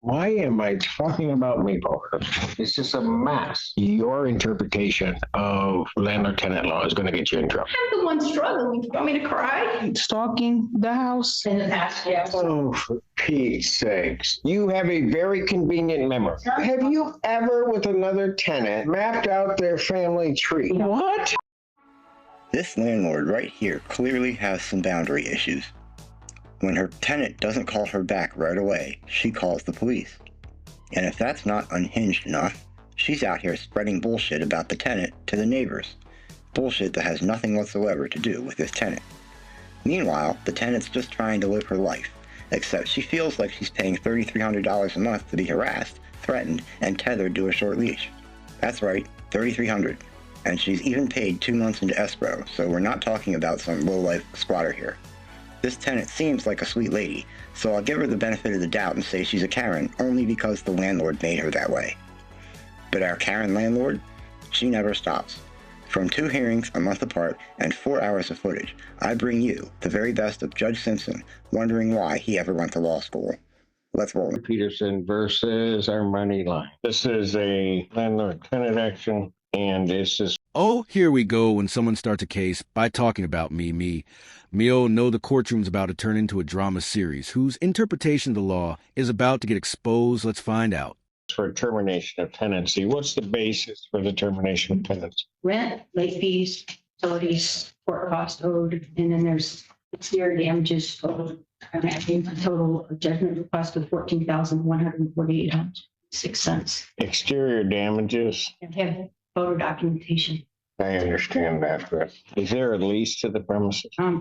Why am I talking about maple? It's just a mess. Your interpretation of landlord-tenant law is going to get you in trouble. I'm the one struggling. You want me to cry? Stalking the house? In the past, yes. Oh, for Pete's sakes. You have a very convenient memory. Have you ever, with another tenant, mapped out their family tree? What? This landlord right here clearly has some boundary issues. When her tenant doesn't call her back right away, she calls the police. And if that's not unhinged enough, she's out here spreading bullshit about the tenant to the neighbors. Bullshit that has nothing whatsoever to do with this tenant. Meanwhile, the tenant's just trying to live her life, except she feels like she's paying $3,300 a month to be harassed, threatened, and tethered to a short leash. That's right, $3,300. And she's even paid 2 months into escrow, so we're not talking about some low-life squatter here. This tenant seems like a sweet lady, so I'll give her the benefit of the doubt and say she's a Karen only because the landlord made her that way. But our Karen landlord? She never stops. From 2 hearings a month apart and 4 hours of footage, I bring you the very best of Judge Simpson, wondering why he ever went to law school. Let's roll. Peterson versus our money line. This is a landlord-tenant action, and it's just... Oh, here we go when someone starts a case by talking about me. Mio know the courtroom's about to turn into a drama series whose interpretation of the law is about to get exposed. Let's find out. For termination of tenancy, what's the basis for the termination of tenancy? Rent, late fees, utilities, court cost owed, and then there's exterior damages owed. I think the total judgment cost of $14,148.06. Exterior damages? And have photo documentation. I understand that, but is there a lease to the premises? I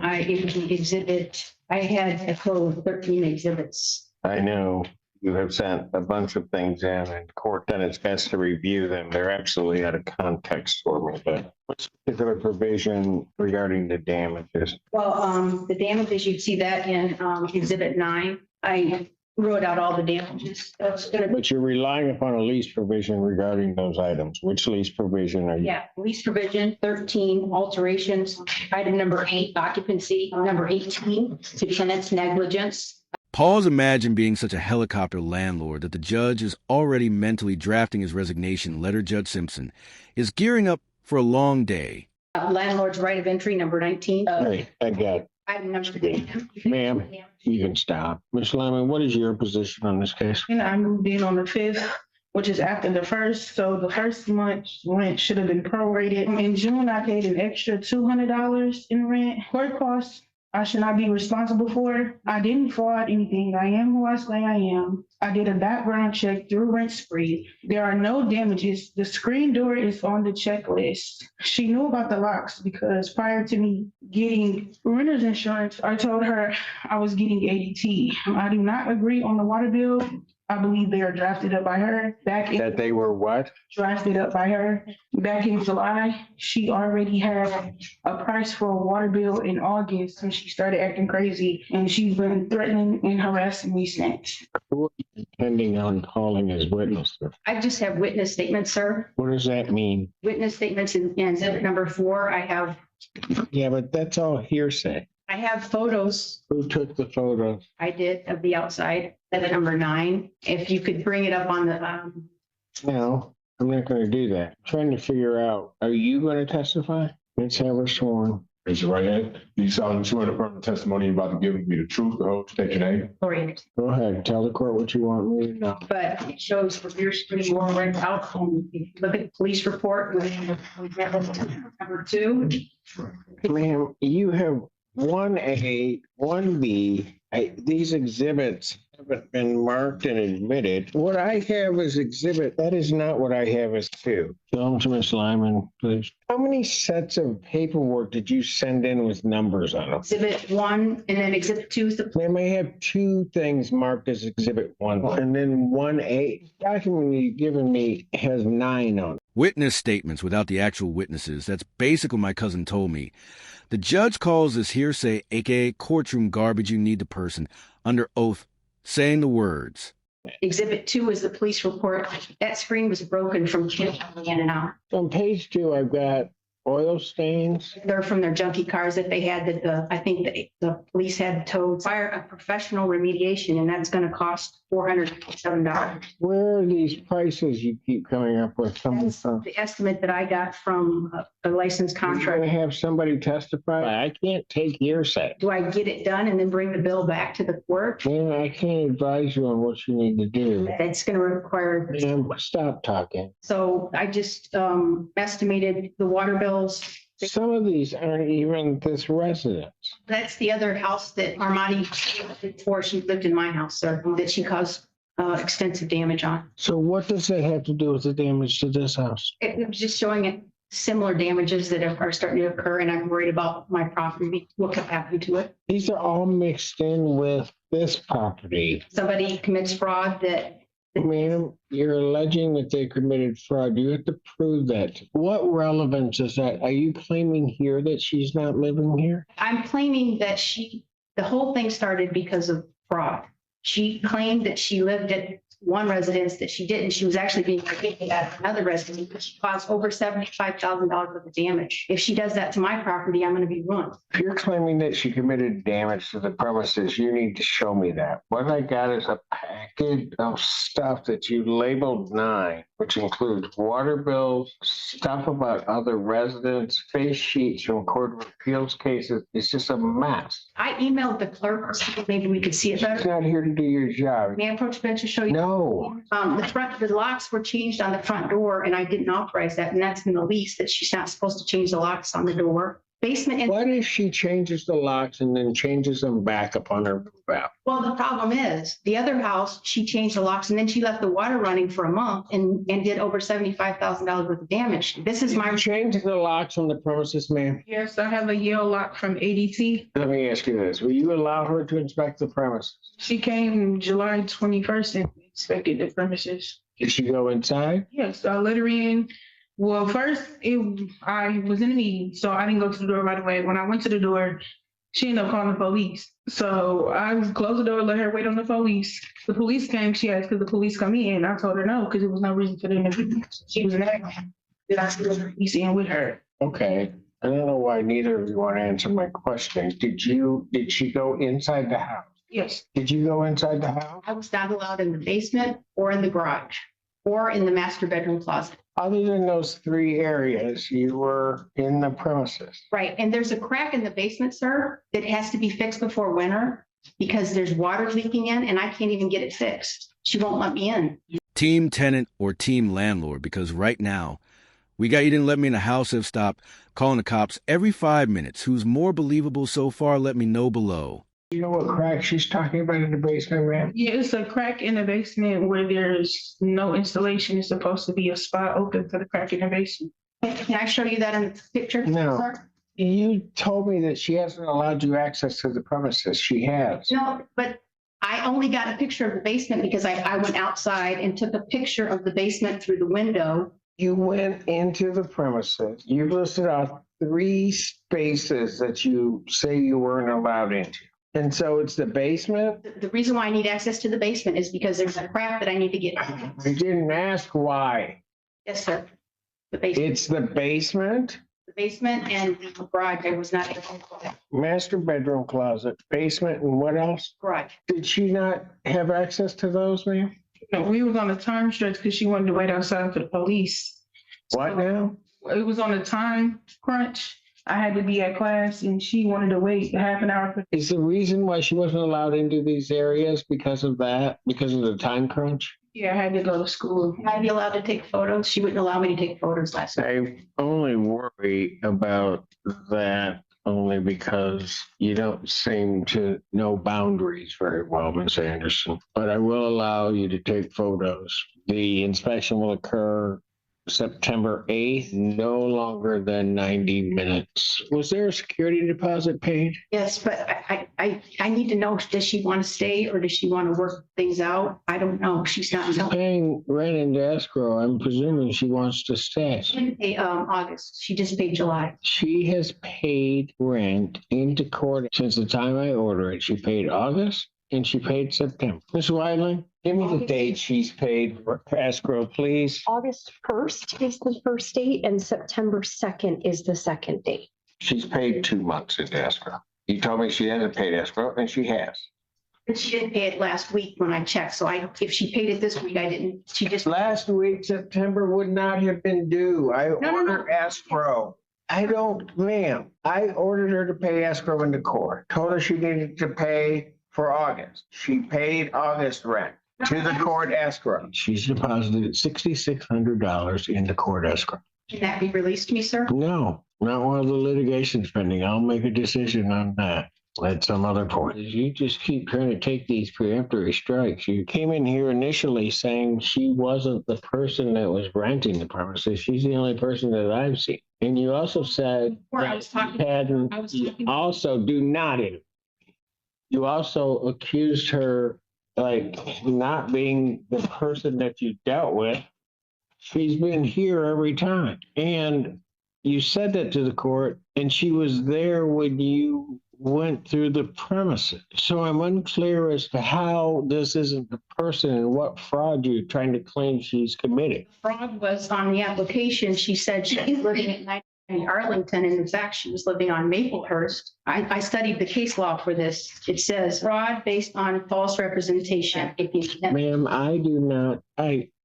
had a total of 13 exhibits. I know you have sent a bunch of things in, and court tenants has to review them. They're absolutely out of context for me, but what's the particular provision regarding the damages? Well, the damages, you see that in Exhibit 9. I wrote out all the damages. But you're relying upon a lease provision regarding those items. Which lease provision are you? Yeah, lease provision, 13, alterations, item number 8, occupancy, number 18, to tenant's negligence. Pause imagine being such a helicopter landlord that the judge is already mentally drafting his resignation letter. Judge Simpson is gearing up for a long day. Landlord's right of entry, number 19. Hey, I got it. Item number 8. Ma'am, you can stop. Ms. Lyman, what is your position on this case? And I moved in on the 5th, which is after the 1st. So the first month's rent should have been prorated. In June, I paid an extra $200 in rent. Court costs, I should not be responsible for. I didn't fraud anything. I am who I say I am. I did a background check through Rent Spree. There are no damages. The screen door is on the checklist. She knew about the locks because prior to me getting renter's insurance, I told her I was getting ADT. I do not agree on the water bill. I believe they are drafted up by her. That they were what? Drafted up by her. Back in July, she already had a price for a water bill in August when she started acting crazy, and she's been threatening and harassing me since. Who are you intending on calling as witnesses? I just have witness statements, sir. What does that mean? Witness statements in exhibit number 4. I have. Yeah, but that's all hearsay. I have photos. Who took the photos? I did of the outside. Exhibit number 9. If you could bring it up on the. No, I'm not going to do that. I'm trying to figure out, are you going to testify? Let's have her sworn. Raise your right hand. Do you solemnly swear to affirm the testimony you're about to give me the truth, the whole, state your name? Correct. Go ahead. Tell the court what you want me to know. But it shows for your screen more rent out. And if you look at the police report, number 2. Ma'am, you have 1A, 1B. These exhibits haven't been marked and admitted. What I have as exhibit, that is not what I have as 2. Show them to Ms. Lyman, please. How many sets of paperwork did you send in with numbers on them? Exhibit 1 and then exhibit 2 is the. Ma'am, I have 2 things marked as exhibit 1 and then 1A. The document you've given me has 9 on it. Witness statements without the actual witnesses. That's basically what my cousin told me. The judge calls this hearsay, aka courtroom garbage. You need the person under oath saying the words. Exhibit 2 is the police report. That screen was broken from in and out. On page 2, I've got oil stains? They're from their junky cars that they had that I think the police had towed. Fire a professional remediation, and that's going to cost $407. Where are these prices you keep coming up with? That's the estimate that I got from a licensed You're contractor. gonna have somebody testify? I can't take hearsay. Do I get it done and then bring the bill back to the court? Man, I can't advise you on what you need to do. That's going to require. Man, stop talking. So I just estimated the water bills. Some of these aren't even this residence. That's the other house that Armani, before she lived in my house, sir, that she caused extensive damage on. So what does that have to do with the damage to this house? It was just showing it similar damages that are starting to occur, and I'm worried about my property, what could happen to it. These are all mixed in with this property. Somebody commits fraud that. Ma'am, you're alleging that they committed fraud. You have to prove that. What relevance is that? Are you claiming here that she's not living here? I'm claiming that the whole thing started because of fraud. She claimed that she lived at one residence that she didn't. She was actually being evicted at another residence, but she caused over $75,000 worth of damage. If she does that to my property, I'm going to be ruined. If you're claiming that she committed damage to the premises, you need to show me that. What I got is a package of stuff that you labeled 9, which includes water bills, stuff about other residents, face sheets from Court of Appeals cases. It's just a mess. I emailed the clerk, maybe we could see it She's better. not here to do your job. May I approach the bench to show you? No. The locks were changed on the front door, and I didn't authorize that, and that's in the lease that she's not supposed to change the locks on the door. Basement and What if she changes the locks and then changes them back upon her move out? well, the problem is the other house, she changed the locks and then she left the water running for a month and did over $75,000 worth of damage. This is my. You changed the locks on the premises, ma'am? Yes, I have a Yale lock from ADT. Let me ask you this. Will you allow her to inspect the premises? She came July 21st and inspected the premises. Did she go inside? Yes, I let her in. Well, first, I was in a meeting, so I didn't go to the door right away. When I went to the door, she ended up calling the police. So I closed the door, let her wait on the police. The police came. She asked, could the police come in? I told her no, because there was no reason for them to do that. She was an accident. Then I still police in with her. Okay. I don't know why neither of you want to answer my question. Did she go inside the house? Yes. Did you go inside the house? I was not allowed in the basement or in the garage or in the master bedroom closet. Other than those 3 areas, you were in the premises. Right. And there's a crack in the basement, sir, that has to be fixed before winter because there's water leaking in and I can't even get it fixed. She won't let me in. Team tenant or team landlord, because right now, we got you didn't let me in the house have stopped calling the cops every 5 minutes. Who's more believable so far? Let me know below. You know what crack she's talking about in the basement, ma'am? Yeah, it's a crack in the basement where there's no installation. It's supposed to be a spot open for the crack in the basement. Can I show you that in the picture? No. Sir? You told me that she hasn't allowed you access to the premises. She has. No, but I only got a picture of the basement because I went outside and took a picture of the basement through the window. You went into the premises. You listed out 3 spaces that you say you weren't allowed into. And so it's the basement? The reason why I need access to the basement is because there's a crack that I need to get. You didn't ask why. Yes, sir. The basement. It's the basement, The basement and the garage. I was not able to. master bedroom closet, basement, and what else? Garage. Did she not have access to those, ma'am? No, we was on a time stretch because she wanted to wait outside for the police. What now? It was on a time crunch. I had to be at class and she wanted to wait half an hour. Is the reason why she wasn't allowed into these areas because of that? Because of the time crunch? Yeah, I had to go to school. Can I be allowed to take photos? She wouldn't allow me to take photos last night. I only worry about that only because you don't seem to know boundaries very well, Ms. Anderson. But I will allow you to take photos. The inspection will occur September 8th, no longer than 90 minutes. Was there a security deposit paid? Yes, but I need to know, does she want to stay or does she want to work things out? I don't know. She's not. She's paying rent into escrow. I'm presuming she wants to stay. She didn't pay August. She just paid July. She has paid rent into court since the time I ordered it. She paid August and she paid September. Ms. Weidling, Give me the date she's paid for escrow, please. August 1st is the first date and September 2nd is the second date. She's paid 2 months in escrow. You told me she hasn't paid escrow, and she has. But she didn't pay it last week when I checked, so if she paid it this week, I didn't, she just. Last week, September would not have been due. I No. ordered escrow. Ma'am, I ordered her to pay escrow into court. Told her she needed to pay for August. She paid August rent to the court escrow. She's deposited $6,600 in the court escrow. Can that be released to me, sir? No, not while the litigation's pending. I'll make a decision on that at some other point. You just keep trying to take these preemptory strikes. You came in here initially saying she wasn't the person that was renting the premises. She's the only person that I've seen. And you also said you also do not interview. You also accused her like not being the person that you dealt with. She's been here every time. And you said that to the court, and she was there when you went through the premises. So I'm unclear as to how this isn't the person and what fraud you're trying to claim she's committed. Fraud was on the application. She said she's living at 90 Arlington, and in fact, she was living on Maplehurst. I studied the case law for this. It says fraud based on false representation. Ma'am, I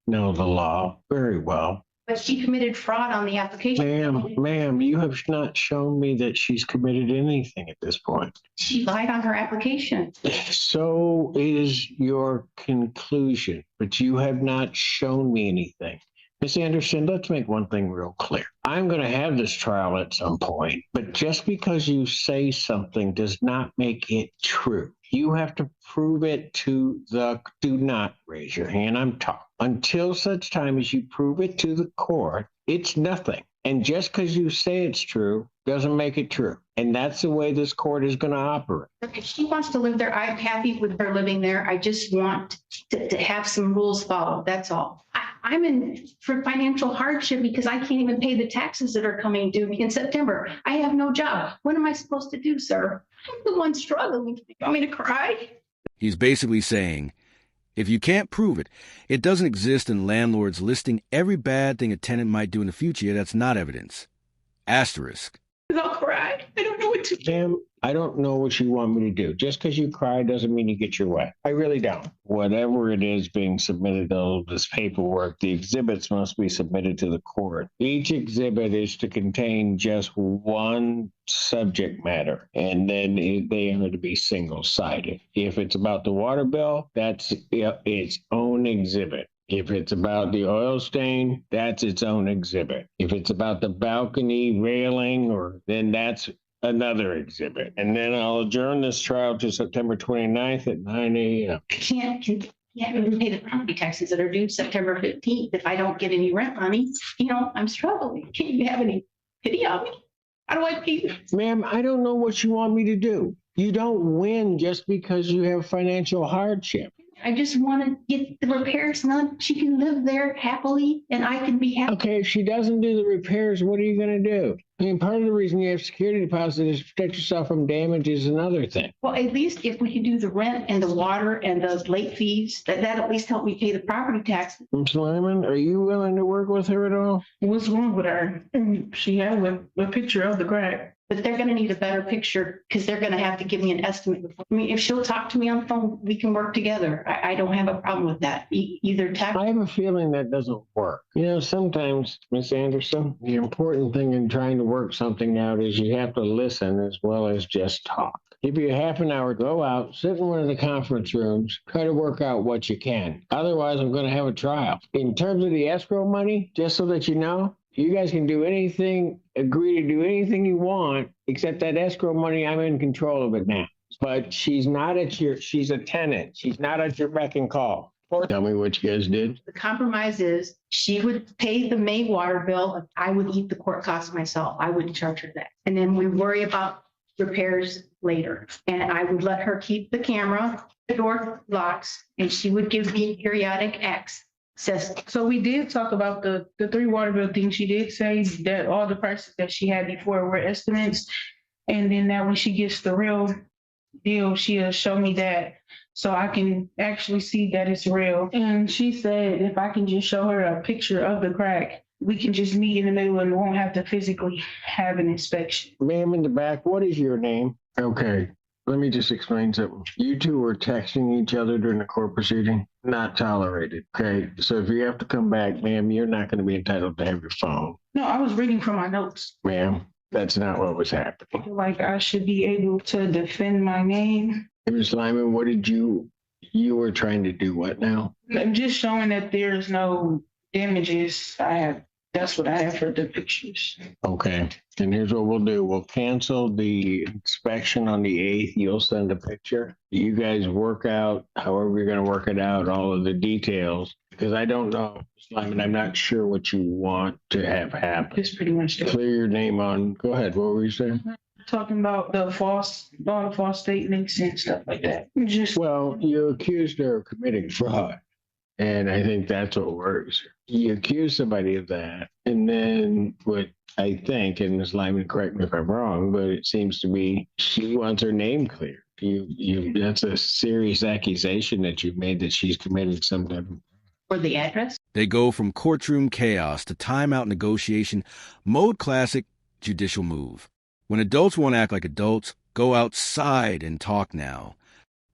know the law very well. But she committed fraud on the application. Ma'am, you have not shown me that she's committed anything at this point. She lied on her application. So is your conclusion, but you have not shown me anything. Ms. Anderson, let's make one thing real clear. I'm going to have this trial at some point, but just because you say something does not make it true. You have to prove it to do not raise your hand. I'm talking. Until such time as you prove it to the court, it's nothing. And just because you say it's true doesn't make it true. And that's the way this court is going to operate. If she wants to live there, I'm happy with her living there. I just want to have some rules followed. That's all. I'm in for financial hardship because I can't even pay the taxes that are coming due in September. I have no job. What am I supposed to do, sir? I'm the one struggling. You want me to cry? He's basically saying, if you can't prove it, it doesn't exist in landlords listing every bad thing a tenant might do in the future that's not evidence. Asterisk. I'll cry. I don't know what to do. Ma'am, I don't know what you want me to do. Just because you cry doesn't mean you get your way. I really don't. Whatever it is being submitted, all this paperwork, the exhibits must be submitted to the court. Each exhibit is to contain just one subject matter, and then they are to be single-sided. If it's about the water bill, that's its own exhibit. If it's about the oil stain, that's its own exhibit. If it's about the balcony railing, then that's another exhibit. And then I'll adjourn this trial to September 29th at 9 a.m. I can't even pay the property taxes that are due September 15th if I don't get any rent money. I'm struggling. Can you have any pity on me? How do I pay them? Ma'am, I don't know what you want me to do. You don't win just because you have financial hardship. I just want to get the repairs done. She can live there happily and I can be happy. Okay, if she doesn't do the repairs, what are you going to do? I mean, part of the reason you have security deposit is to protect yourself from damages and other things. Well, at least if we could do the rent and the water and the late fees, that at least help me pay the property taxes. Ms. Lyman, are you willing to work with her at all? What's wrong with her? She has a picture of the crack. But they're going to need a better picture because they're going to have to give me an estimate. I mean, if she'll talk to me on the phone, we can work together. I don't have a problem with that. Either tax. I have a feeling that doesn't work. Sometimes, Ms. Anderson, the important thing in trying to work something out is you have to listen as well as just talk. Give you a half an hour, go out, sit in one of the conference rooms, try to work out what you can. Otherwise, I'm going to have a trial. In terms of the escrow money, just so that you know, you guys can do anything, agree to do anything you want, except that escrow money, I'm in control of it now. But she's a tenant. She's not at your beck and call. Tell me what you guys did. The compromise is she would pay the May water bill. I would eat the court costs myself. I wouldn't charge her that. And then we worry about repairs later. And I would let her keep the camera, the door locks, and she would give me periodic access. So we did talk about the 3 water bill thing. She did say that all the prices that she had before were estimates. And then that when she gets the real deal, she'll show me that. so I can actually see that it's real. And she said if I can just show her a picture of the crack, we can just meet in the middle and won't have to physically have an inspection. Ma'am in the back, what is your name? Okay, let me just explain something. You two were texting each other during the court proceeding, not tolerated, okay? So if you have to come back, ma'am, you're not going to be entitled to have your phone. No, I was reading from my notes. Ma'am, that's not what was happening. I feel like I should be able to defend my name. Ms. Lyman, what did you were trying to do what now? I'm just showing that there's no damages. That's what I have for the pictures. Okay, and here's what we'll do. We'll cancel the inspection on the 8th. You'll send a picture. You guys work out, however you're going to work it out, all of the details. Because I don't know, Ms. Lyman, I'm not sure what you want to have happen. It's pretty much it. Clear your name on, go ahead, what were you saying? Talking about all the false statements and stuff like that. Just Well, you accused her of committing fraud. And I think that's what works. You accuse somebody of that. And then what I think, and Ms. Lyman, correct me if I'm wrong, but it seems to be she wants her name cleared. That's a serious accusation that you've made that she's committed some type of. For the address? They go from courtroom chaos to timeout negotiation, mode classic, judicial move. When adults won't act like adults, go outside and talk now.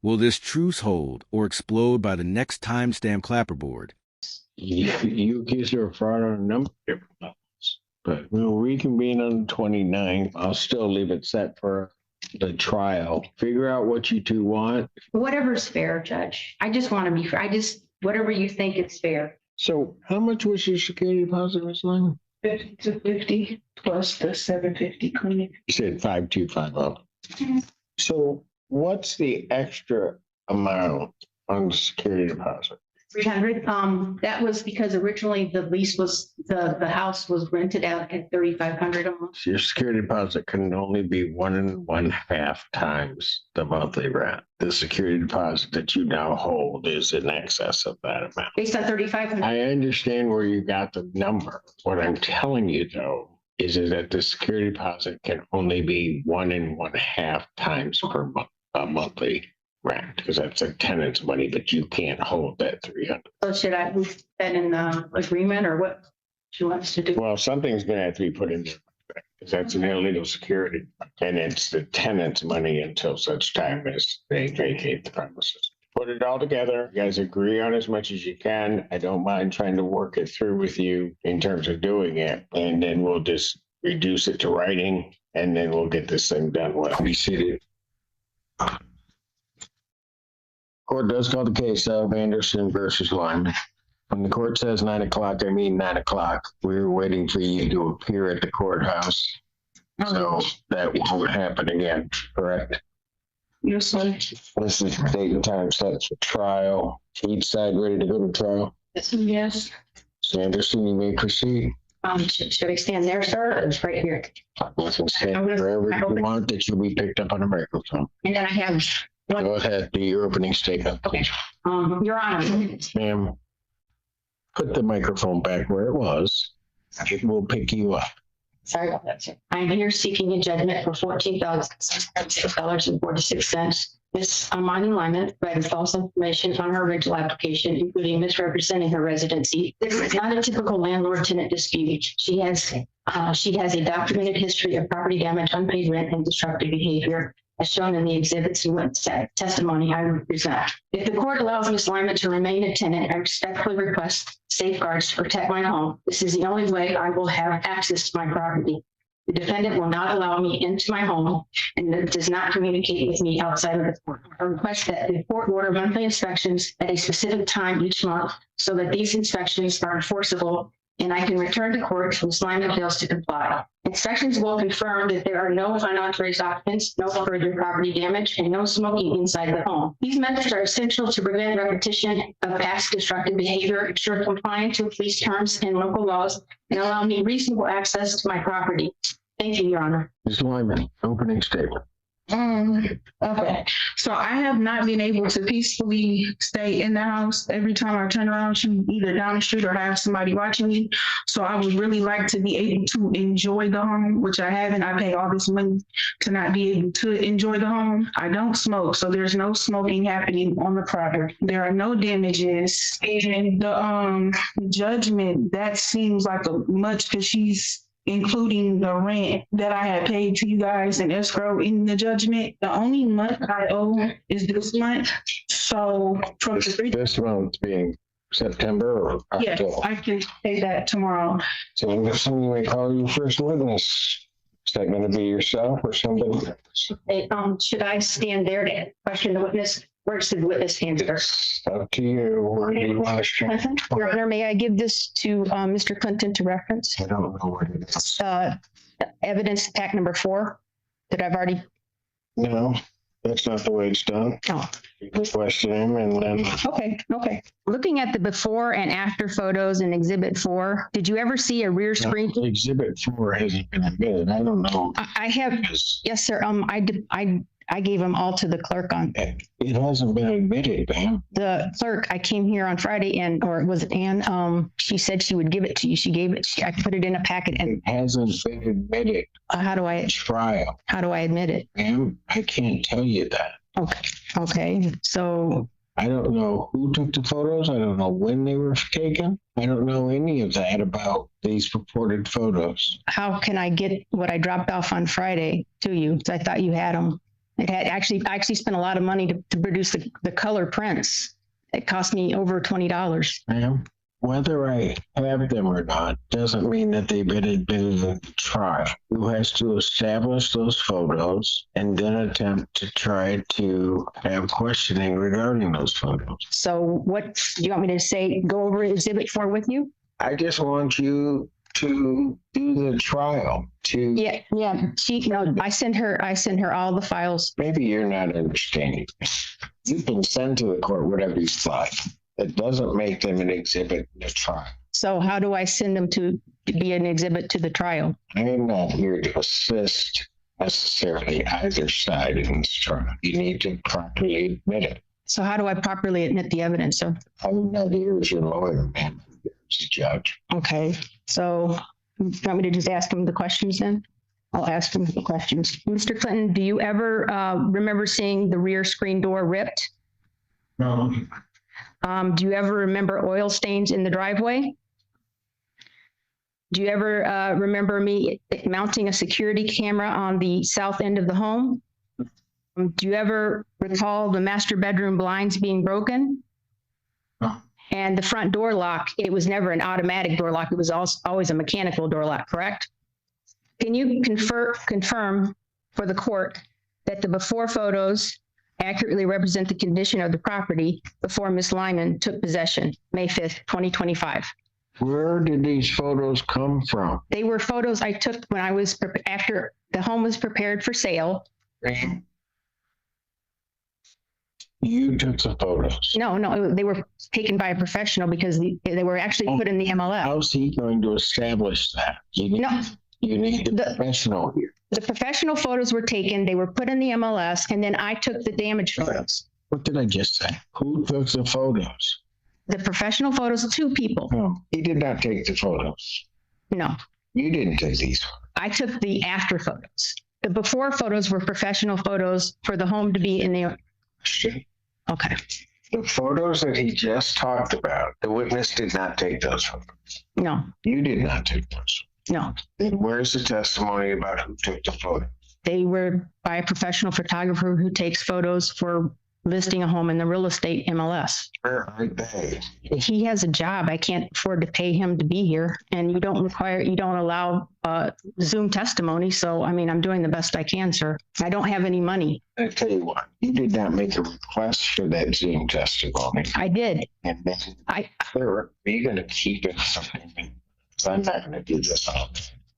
Will this truce hold or explode by the next timestamp clapperboard? You accused her of fraud on a number of different levels. But we'll reconvene on the 29th. I'll still leave it set for the trial. Figure out what you two want. Whatever's fair, Judge. I just want to be fair. Whatever you think is fair. So how much was your security deposit, Ms. Lyman? 50 to 50 plus the 750 clinic. You said 5250. So what's the extra amount on the security deposit? 300. That was because originally the lease was, the house was rented out at 3,500 a month. Your security deposit can only be 1.5 times the monthly rent. The security deposit that you now hold is in excess of that amount. Based on 3,500. I understand where you got the number. What I'm telling you though is that the security deposit can only be 1.5 times per month, monthly rent, because that's a tenant's money, but you can't hold that 300. So should I move that in the agreement or what she wants to do? Well, something's going to have to be put in there because that's an illegal security, and it's the tenant's money until such time as they vacate the premises. Put it all together. You guys agree on as much as you can. I don't mind trying to work it through with you in terms of doing it, and then we'll just reduce it to writing, and then we'll get this thing done. Well, be seated. Court does call the case of Anderson versus Lyman. When the court says 9 o'clock, I mean 9 o'clock. We're waiting for you to appear at the courthouse. So that won't happen again, correct? Yes, sir. This is the date and time set for trial. Each side ready to go to trial. Yes. Ms. Anderson, you may proceed. Should I stand there, sir? It's right here. You can stand wherever you want that you'll be picked up on a microphone. And then I have one. Go ahead, do your opening statement. Okay. Your Honor. Ma'am, put the microphone back where it was. It will pick you up. Sorry about that, sir. I'm here seeking a judgment for $14,606.46. Miss Amani Lyman provided false information on her rental application, including misrepresenting her residency. This is not a typical landlord-tenant dispute. She has a documented history of property damage, unpaid rent, and destructive behavior, as shown in the exhibits and witness testimony I represent. If the court allows Ms. Lyman to remain a tenant, I respectfully request safeguards to protect my home. This is the only way I will have access to my property. The defendant will not allow me into my home and does not communicate with me outside of the court. I request that the court order monthly inspections at a specific time each month so that these inspections are enforceable and I can return to court if Ms. Lyman fails to comply. Inspections will confirm that there are no unauthorized occupants, no further property damage, and no smoking inside the home. These methods are essential to prevent repetition of past destructive behavior, ensure compliance with lease terms and local laws, and allow me reasonable access to my property. Thank you, Your Honor. Ms. Lyman, opening statement. Okay. So I have not been able to peacefully stay in the house. Every time I turn around, she's either down the street or have somebody watching me. So I would really like to be able to enjoy the home, which I haven't. I pay all this money to not be able to enjoy the home. I don't smoke, so there's no smoking happening on the property. There are no damages. And the judgment, that seems like a much, because she's including the rent that I had paid to you guys in escrow in the judgment. The only month I owe is this month. So from the three, This month being September or yes, October. I can pay that tomorrow. So I'm assuming we call you first witness. Is that going to be yourself or somebody? Should I stand there to question the witness? Where's the witness stand there? It's up to you. Where do you want to stand? Your Honor, may I give this to Mr. Clinton to reference? I don't know what it is. Evidence pack number 4 that I've already, No, that's not the way it's done. oh, You can question him and then okay. Looking at the before and after photos in Exhibit 4, did you ever see a rear screen? Exhibit 4 hasn't been admitted. I don't know. I have, yes, sir. I gave them all to the clerk on It hasn't been admitted, man. the clerk. I came here on Friday or was it Ann? She said she would give it to you. She gave it. I put it in a packet. And It hasn't been admitted. how do I admit it? Ma'am, I can't tell you that. Okay. So I don't know who took the photos. I don't know when they were taken. I don't know any of that about these purported photos. how can I get what I dropped off on Friday to you? I thought you had them. I actually spent a lot of money to produce the color prints. It cost me over $20. Ma'am, whether I have them or not doesn't mean that they've been admitted in the trial. Who has to establish those photos and then attempt to try to have questioning regarding those photos. So what do you want me to say? Go over Exhibit 4 with you? I just want you to do the trial. Yeah. I sent her all the files. Maybe you're not understanding. You can send to the court whatever you like. It doesn't make them an exhibit in the trial. So how do I send them to be an exhibit to the trial? I am not here to assist necessarily either side in this trial. You need to properly admit it. So how do I properly admit the evidence, sir? I'm not here as your lawyer, man. As a judge. Okay. So you want me to just ask him the questions then? I'll ask him the questions. Mr. Clinton, do you ever remember seeing the rear screen door ripped? No. Do you ever remember oil stains in the driveway? Do you ever remember me mounting a security camera on the south end of the home? Do you ever recall the master bedroom blinds being broken? No. And the front door lock, it was never an automatic door lock. It was always a mechanical door lock, correct? Can you confirm for the court that the before photos accurately represent the condition of the property before Ms. Lyman took possession, May 5th, 2025? Where did these photos come from? They were photos I took when I was, after the home was prepared for sale. You took the photos. No, they were taken by a professional because they were actually put in the MLS. How's he going to establish that? You need the professional here. The professional photos were taken, they were put in the MLS, and then I took the damage photos. What did I just say? Who took the photos? The professional photos, 2 people. No, he did not take the photos. No, You didn't take these. I took the after photos. The before photos were professional photos for the home to be in the, okay. The photos that he just talked about, the witness did not take those photos. No, You did not take those. no. Then where's the testimony about who took the photo? They were by a professional photographer who takes photos for listing a home in the real estate MLS. Where are they? He has a job. I can't afford to pay him to be here. And you don't allow Zoom testimony. So, I mean, I'm doing the best I can, sir. I don't have any money. I tell you what, you did not make a request for that Zoom testimony. I did. And then are you going to keep it? Because I'm not going to do this all.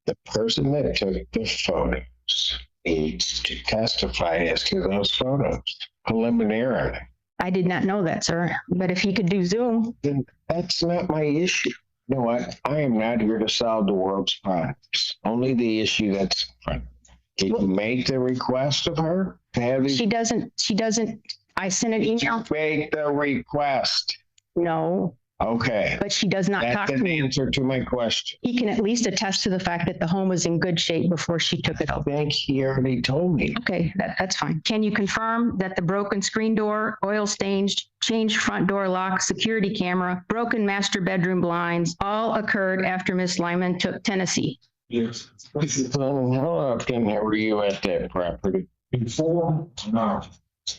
The person that took the photos needs to testify as to those photos preliminarily. I did not know that, sir. But if he could do Zoom. Then that's not my issue. You know what? I am not here to solve the world's problems. Only the issue that's in front of me. Did you make the request of her? She doesn't, I sent an email. Make the request. No, Okay. but she does not talk That's to an me. answer to my question. He can at least attest to the fact that the home was in good shape before she took it I over. think he already told me. Okay, that's fine. Can you confirm that the broken screen door, oil stains, changed front door lock, security camera, broken master bedroom blinds all occurred after Miss Lyman took Tennessee? Yes. So how often were you at that property? Before? No.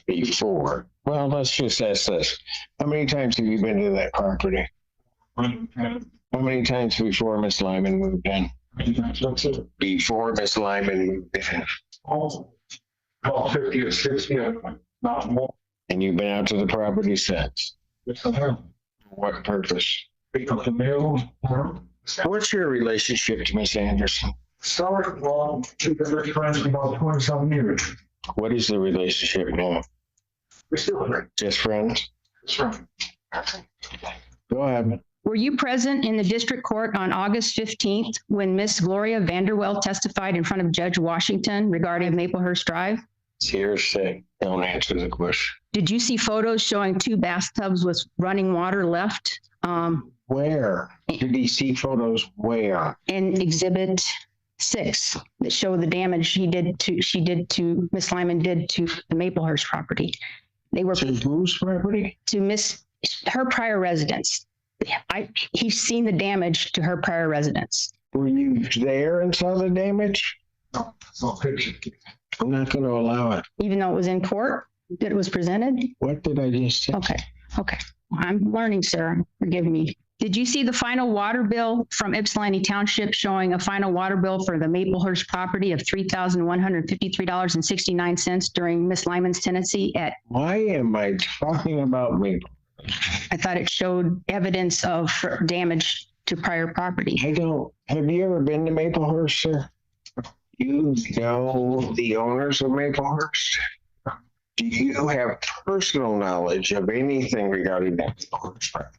Before. Well, let's just ask this. How many times have you been to that property? How many times before Miss Lyman moved in? That's it. Before Miss Lyman moved in. Oh, 50 or 60, not more. And you've been out to the property since. Yes, I have. For what purpose? Pick up the mail. What's your relationship to Miss Anderson? Started long, we've been friends for about 20-some years. What is the relationship now? We're still friends. Just friends? That's right. Go ahead. Were you present in the district court on August 15th when Miss Gloria Vanderwell testified in front of Judge Washington regarding Maplehurst Drive? It's hearsay. Don't answer the question. Did you see photos showing 2 bathtubs with running water left? Where? Did he see photos where? In Exhibit 6 that show the damage she did to Miss Lyman did to the Maplehurst property. They were To whose property? to her prior residence. He's seen the damage to her prior residence. Were you there and saw the damage? No, no picture. I'm not going to allow it. Even though it was in court, that it was presented? What did I just say? Okay. I'm learning, sir. Forgive me. Did you see the final water bill from Ypsilanti Township showing a final water bill for the Maplehurst property of $3,153.69 during Miss Lyman's tenancy at? Why am I talking about me? I thought it showed evidence of damage to prior property. I don't. Have you ever been to Maplehurst, sir? You know the owners of Maplehurst? Do you have personal knowledge of anything regarding that Maplehurst property?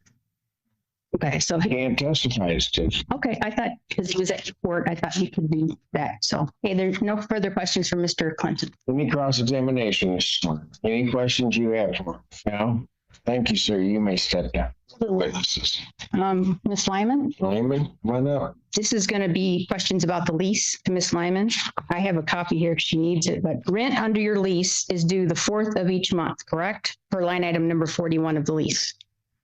Okay, so You can't testify as to. okay, I thought because he was at court, I thought he could do that. So, hey, there's no further questions for Mr. Clinton. Any cross-examination this morning? Any questions you have for him? No? Thank you, sir. You may step down. Other witnesses. Miss Lyman, Lyman, run up. this is going to be questions about the lease to Miss Lyman. I have a copy here if she needs it, but rent under your lease is due the 4th of each month, correct? Per line item number 41 of the lease.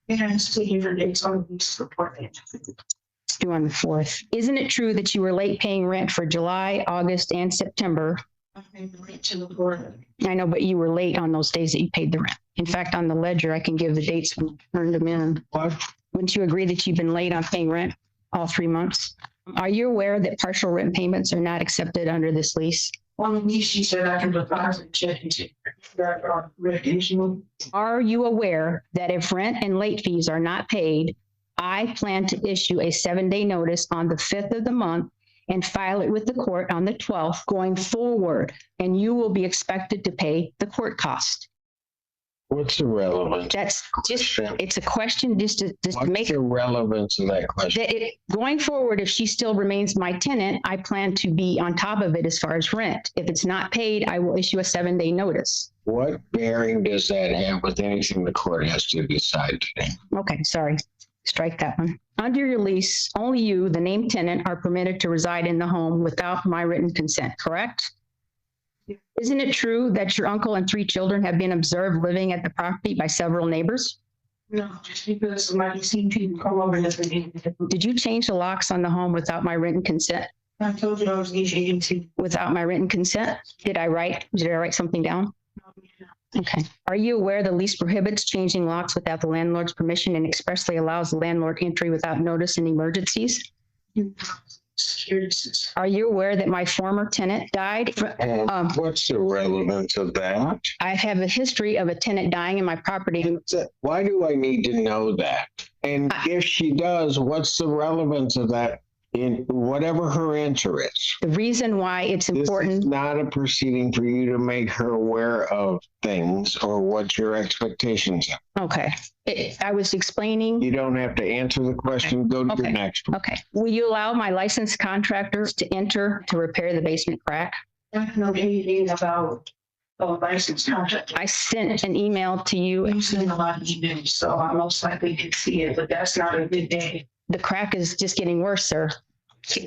Yes, to hear dates on this report. It's due on the 4th. Isn't it true that you were late paying rent for July, August, and September? I paid the rent to the board. I know, but you were late on those days that you paid the rent. In fact, on the ledger, I can give the dates when you turned them in. What? Wouldn't you agree that you've been late on paying rent all 3 months? Are you aware that partial rent payments are not accepted under this lease? On the lease, she said I can deposit check into that rent issue. Are you aware that if rent and late fees are not paid, I plan to issue a 7-day notice on the 5th of the month and file it with the court on the 12th going forward, and you will be expected to pay the court cost. What's the relevance? That's just, it's a question just to What's make the relevance of that question? that going forward, if she still remains my tenant, I plan to be on top of it as far as rent. If it's not paid, I will issue a 7-day notice. What bearing does that have with anything the court has to decide today? Okay, sorry. Strike that one. Under your lease, only you, the named tenant, are permitted to reside in the home without my written consent, correct? Isn't it true that your uncle and 3 children have been observed living at the property by several neighbors? No, just because somebody seen people come over and Did you change the locks on the home without my written consent? I told you I was getting to. Without my written consent? Did I write something down? Okay. Are you aware the lease prohibits changing locks without the landlord's permission and expressly allows the landlord entry without notice in emergencies? Are you aware that my former tenant died? And what's the relevance of that? I have a history of a tenant dying in my property. Why do I need to know that? And if she does, what's the relevance of that in whatever her answer is? The reason why it's This is important, not a proceeding for you to make her aware of things or what your expectations are. okay. I was explaining, You don't have to answer the question. Go to Okay. your next one. okay. Will you allow my licensed contractors to enter to repair the basement crack? I don't know anything about license contract. I sent an email to you. I'm seeing a lot of emails, so I most likely didn't see it, but that's not a good day. The crack is just getting worse, sir.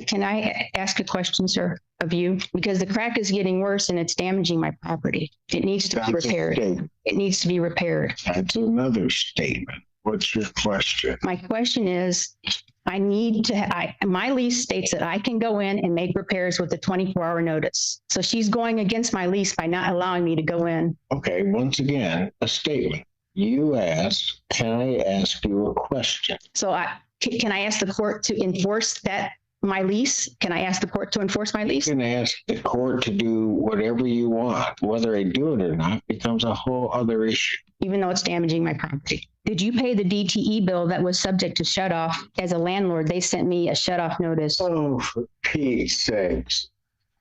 Can I ask a question, sir, of you? Because the crack is getting worse and it's damaging my property. It needs to be repaired. It needs to be repaired. That's another statement. What's your question? My question is, I need to, my lease states that I can go in and make repairs with a 24-hour notice. So she's going against my lease by not allowing me to go in. Okay, once again, a statement. You asked, can I ask you a question? So can I ask the court to enforce my lease? Can I ask the court to enforce my lease? You can ask the court to do whatever you want. Whether I do it or not becomes a whole other issue. Even though it's damaging my property. Did you pay the DTE bill that was subject to shut off? As a landlord, they sent me a shut off notice. Oh, for Pete's sakes.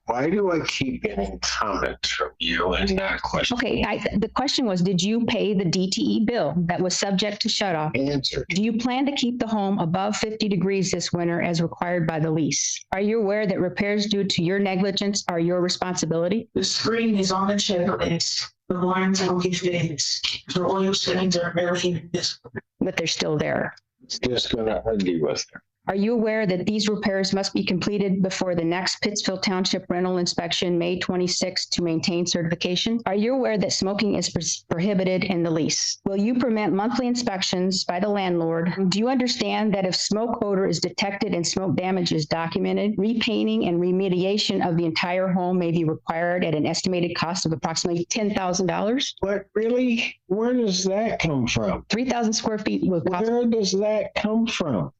Why do I keep getting comments from you and not questions? Okay, the question was, did you pay the DTE bill that was subject to shut off? Answer. Do you plan to keep the home above 50 degrees this winter as required by the lease? Are you aware that repairs due to your negligence are your responsibility? The screen is on the checklist. The lines don't get fixed. The oil settings are barely even visible. But they're still there. It's just going to argue with her. Are you aware that these repairs must be completed before the next Pittsfield Township rental inspection, May 26, to maintain certification? Are you aware that smoking is prohibited in the lease? Will you permit monthly inspections by the landlord? Do you understand that if smoke odor is detected and smoke damage is documented, repainting and remediation of the entire home may be required at an estimated cost of approximately $10,000? What, really? Where does that come from? 3,000 square feet will cost. Where does that come from?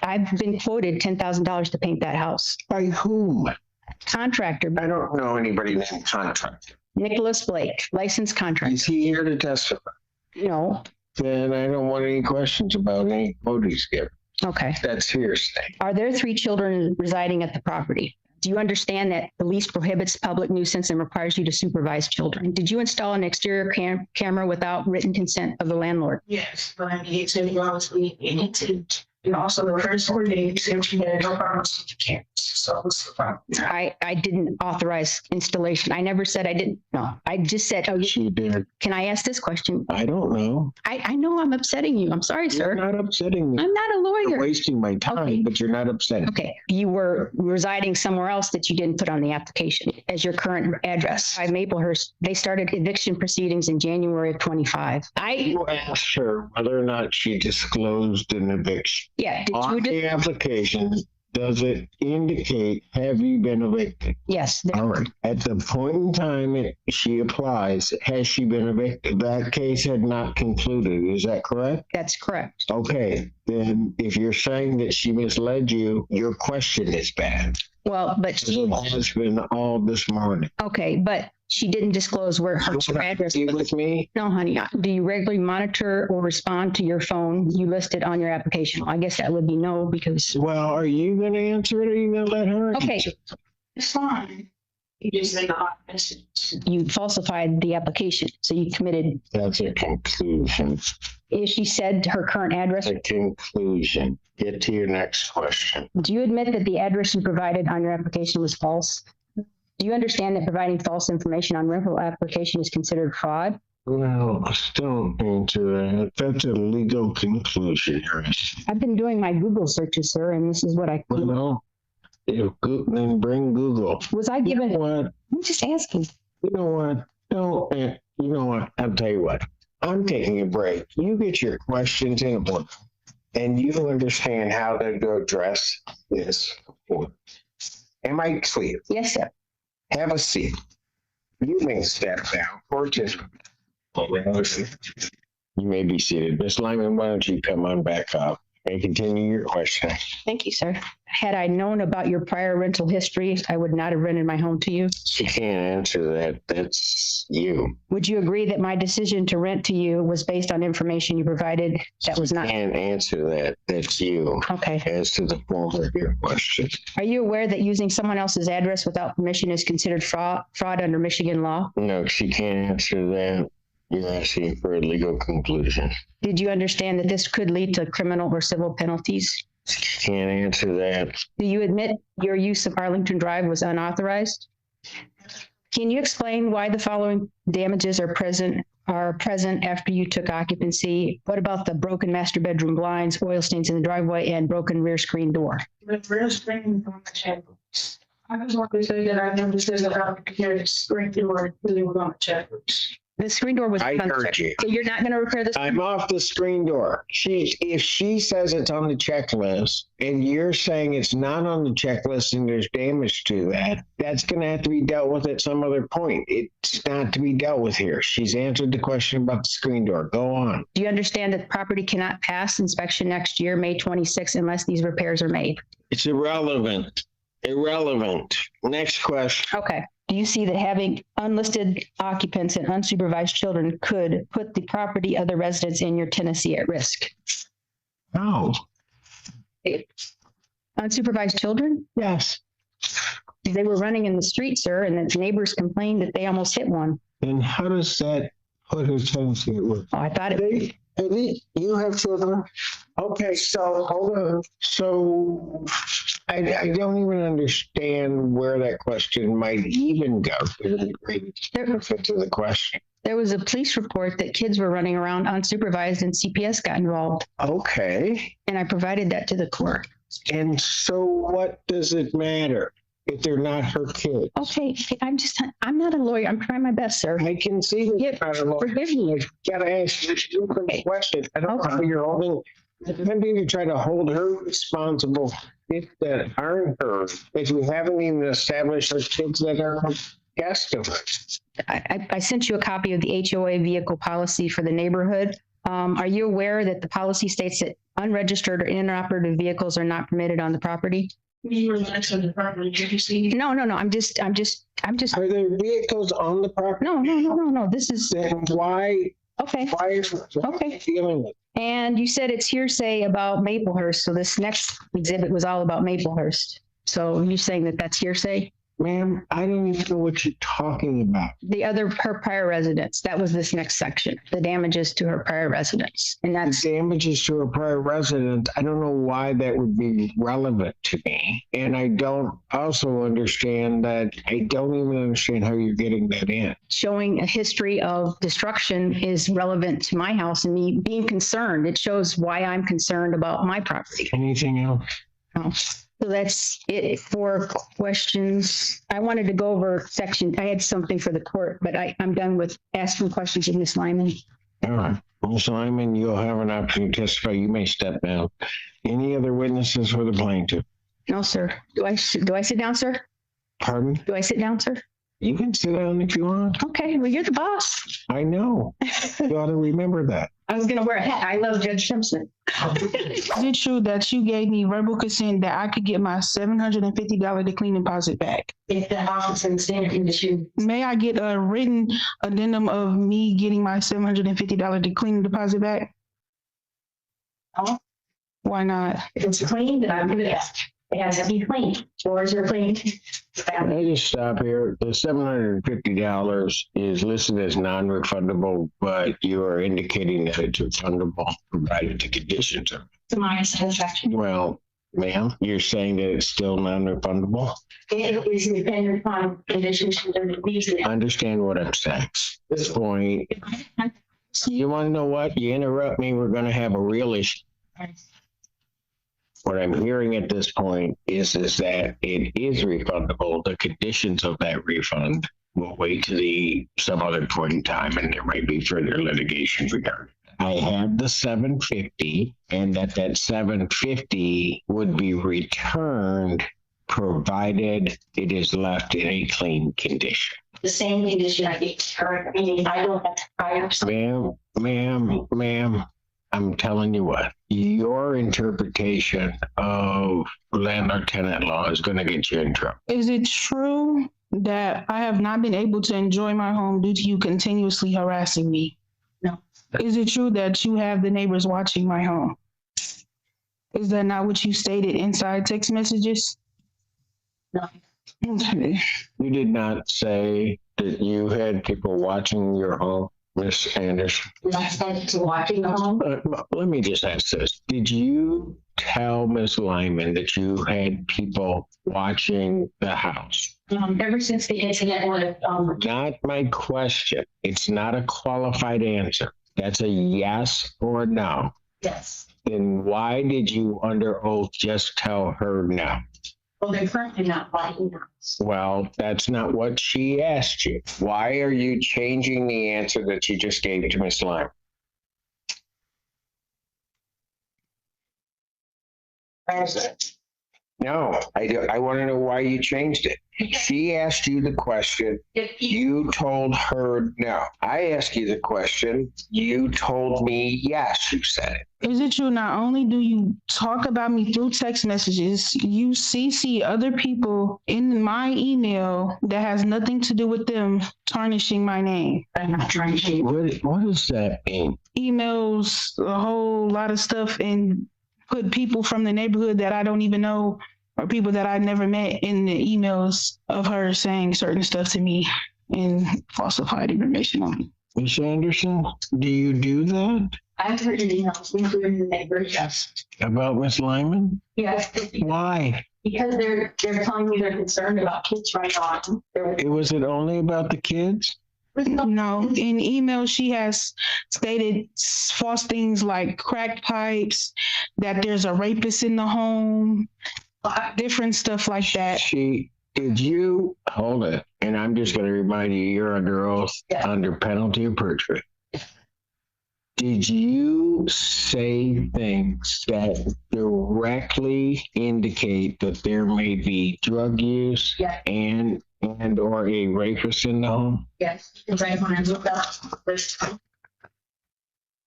I've been quoted $10,000 to paint that house. By whom? Contractor. I don't know anybody named Contractor. Nicholas Blake, licensed contractor. Is he here to testify? No. Then I don't want any questions about any quote he's given. Okay. That's hearsay. Are there 3 children residing at the property? Do you understand that the lease prohibits public nuisance and requires you to supervise children? Did you install an exterior camera without written consent of the landlord? Yes, but I need to obviously it. And also the first 4 days, if you had no problems with the cameras. So what's the problem? I didn't authorize installation. I never said I didn't. No, I just said, oh, She did. can I ask this question? I don't know. I know I'm upsetting you. I'm sorry, sir. You're not upsetting me. I'm not a You're lawyer. wasting my time, Okay. but you're not upsetting. Okay, you were residing somewhere else that you didn't put on the application as your current address. By Maplehurst, they started eviction proceedings in January of 25. You asked her whether or not she disclosed an eviction. Yeah, did On you? the application, does it indicate, have you been evicted? Yes. All right. At the point in time she applies, has she been evicted? That case had not concluded. Is that correct? That's correct. Okay. Then if you're saying that she misled you, your question is bad. Well, but she, It has been all this morning. okay, but she didn't disclose where her address You was. with me? No, honey. Do you regularly monitor or respond to your phone you listed on your application? I guess that would be no, because, Well, are you going to answer it or are you going to let her? okay, answer? It's fine. You just make a hot message. you falsified the application, so you committed. That's a conclusion. If she said her current address, A conclusion. Get to your next question. do you admit that the address you provided on your application was false? Do you understand that providing false information on rental application is considered fraud? Well, don't answer that. That's a legal conclusion. I've been doing my Google searches, sir, and this is what I. Well, then bring Google. Was I You given? know what? I'm just asking. You know what? You know what? I'll tell you what. I'm taking a break. You get your questions in a book, and you understand how to address this. Am I clear? Yes, sir. Have a seat. You may step down or just. You may be seated. Ms. Lyman, why don't you come on back up and continue your question? Thank you, sir. Had I known about your prior rental history, I would not have rented my home to you. She can't answer that. That's you. Would you agree that my decision to rent to you was based on information you provided that was not? Can't answer that. That's you. Okay. As to the form of your question. Are you aware that using someone else's address without permission is considered fraud under Michigan law? No, she can't answer that. You're asking for a legal conclusion. Did you understand that this could lead to criminal or civil penalties? She can't answer that. Do you admit your use of Arlington Drive was unauthorized? Can you explain why the following damages are present after you took occupancy? What about the broken master bedroom blinds, oil stains in the driveway, and broken rear screen door? The real screen on the checkbooks. I just want to say that I never said that I could carry the screen door really was on the checkbooks. The screen door was. I heard you. So you're not going to repair this? I'm off the screen door. If she says it's on the checklist and you're saying it's not on the checklist and there's damage to that, that's going to have to be dealt with at some other point. It's not to be dealt with here. She's answered the question about the screen door. Go on. Do you understand that the property cannot pass inspection next year, May 26, unless these repairs are made? It's irrelevant. Irrelevant. Next question. Okay. Do you see that having unlisted occupants and unsupervised children could put the property of the residents in your tenancy at risk? No. Unsupervised children? Yes. They were running in the street, sir, and the neighbors complained that they almost hit one. And how does that put her tenancy at work? Oh, I thought it. You have children? Okay, so hold on. So I don't even understand where that question might even go. To the question. There was a police report that kids were running around unsupervised and CPS got involved. Okay. And I provided that to the court. And so what does it matter if they're not her kids? Okay, I'm not a lawyer. I'm trying my best, sir. I can see that you're not a lawyer. Forgive me. I gotta ask you a stupid question. I don't know how you're holding. Depending you try to hold her responsible if that aren't her, if you haven't even established her kids that are guests of it. I sent you a copy of the HOA vehicle policy for the neighborhood. Are you aware that the policy states that unregistered or inoperative vehicles are not permitted on the property? You were next to the property, did you see? No. I'm just. Are there vehicles on the property? No. This is. Then why Okay. are you dealing with? And you said it's hearsay about Maplehurst. So this next exhibit was all about Maplehurst. So you're saying that that's hearsay? Ma'am, I don't even know what you're talking about. Her prior residence. That was this next section, the damages to her prior residence. And that's The damages to a prior resident, I don't know why that would be relevant to me. And I don't also understand that, I don't even understand how you're getting that in. showing a history of destruction is relevant to my house and me being concerned. It shows why I'm concerned about my property. Anything else? So that's it for questions. I wanted to go over section. I had something for the court, but I'm done with asking questions of Ms. Lyman. All right. Ms. Lyman, you'll have an opportunity to testify. You may step down. Any other witnesses for the plaintiff? No, sir. Do I sit down, sir? Pardon? Do I sit down, sir? You can sit down if you want. Okay. Well, you're the boss. I know. You ought to remember that. I was going to wear a hat. I love Judge Simpson. Is it true that you gave me verbal consent that I could get my $750 decline deposit back? If the house is in the standard condition, May I get a written addendum of me getting my $750 decline deposit back? No. Why not? if it's clean, then I'm going to ask. It has to be clean. Floors are clean. Can I just stop here? The $750 is listed as non-refundable, but you are indicating that it's refundable provided the conditions are. To my satisfaction. Well, ma'am, you're saying that it's still non-refundable? It is dependent upon conditions and the reason. I understand what I'm saying. At this point, you want to know what? You interrupt me, we're going to have a real issue. What I'm hearing at this point is that it is refundable. The conditions of that refund will wait to some other point in time, and there might be further litigation regarding it. I have the $750, and that $750 would be returned provided it is left in a clean condition. The same condition I gave her, meaning I don't have to hire. Ma'am, I'm telling you what, your interpretation of landlord-tenant law is going to get you in trouble. Is it true that I have not been able to enjoy my home due to you continuously harassing me? No. Is it true that you have the neighbors watching my home? Is that not what you stated inside text messages? No. Okay. You did not say that you had people watching your home. Miss Anderson? I started watching the home. Let me just ask this. Did you tell Miss Lyman that you had people watching the house? Ever since the incident with, Not my question. It's not a qualified answer. That's a yes or no. yes. Then why did you under oath just tell her no? Well, they're currently not buying the house. Well, that's not what she asked you. Why are you changing the answer that you just gave to Miss Lyman? No, I do. I want to know why you changed it. She asked you the question. If you, You told her no. I asked you the question. You told me yes, you said it. Is it true not only do you talk about me through text messages, you CC other people in my email that has nothing to do with them tarnishing my name? I'm not trying to. What does that mean? Emails, a whole lot of stuff, and put people from the neighborhood that I don't even know or people that I never met in the emails of her saying certain stuff to me and falsified information on me. Miss Anderson, do you do that? I've heard emails, including the neighbors, yes. About Miss Lyman? Yes, Why? because they're telling me they're concerned about kids right on. Was it only about the kids? No, in email she has stated false things like crack pipes, that there's a rapist in the home, different stuff like that. Did you hold it? And I'm just going to remind you, you're under oath under penalty of perjury. Did you say things that directly indicate that there may be drug use and or a rapist in the home? Yes, because I want to look up this.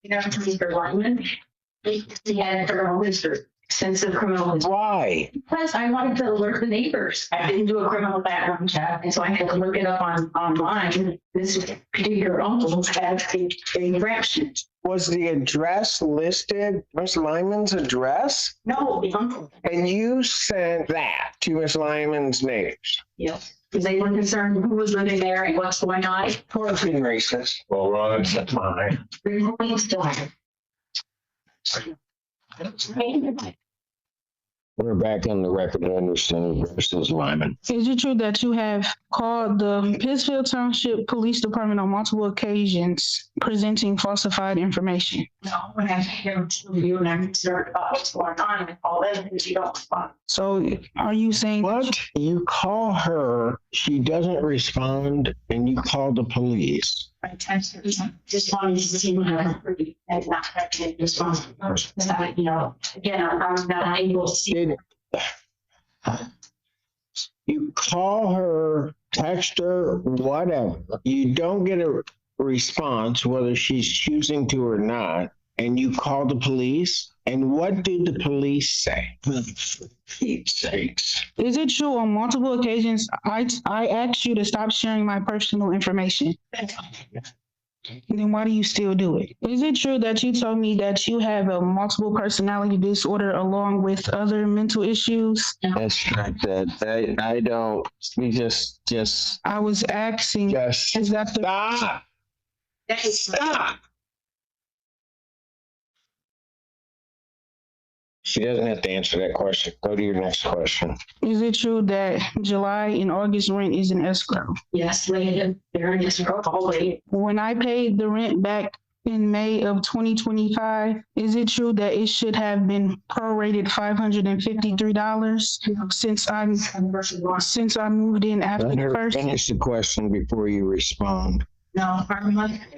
You know, Mr. Lyman, he had a criminal history, extensive criminal history. Why? Because I wanted to alert the neighbors. I didn't do a criminal background check, and so I had to look it up online. This particular uncle had a infraction. Was the address listed, Miss Lyman's address? No, the uncle. And you sent that to Miss Lyman's neighbors? Yes. Because they were concerned who was living there and what's going on. Who's being racist? Well, Ron, that's fine. We're back on the record under Senator versus Lyman. Is it true that you have called the Pittsfield Township Police Department on multiple occasions presenting falsified information? No, when I hear you and I'm concerned about what's going on with all that, because you don't respond. So are you saying What? You call her, she doesn't respond, and you call the police. I texted, just wanted to see what happened and not actually respond. You know, again, I'm not able to see. You call her, text her, whatever. You don't get a response, whether she's choosing to or not, and you call the police. And what did the police say? For Pete's sakes. Is it true on multiple occasions I asked you to stop sharing my personal information? Then why do you still do it? Is it true that you told me that you have a multiple personality disorder along with other mental issues? That's right. That I don't. You just. I was asking. Just Is that the stop. Stop. She doesn't have to answer that question. Go to your next question. Is it true that July and August rent is in escrow? Yes, they're in escrow already. When I paid the rent back in May of 2025, is it true that it should have been prorated $553 since I moved in after Let the her first? finish the question before you respond. No,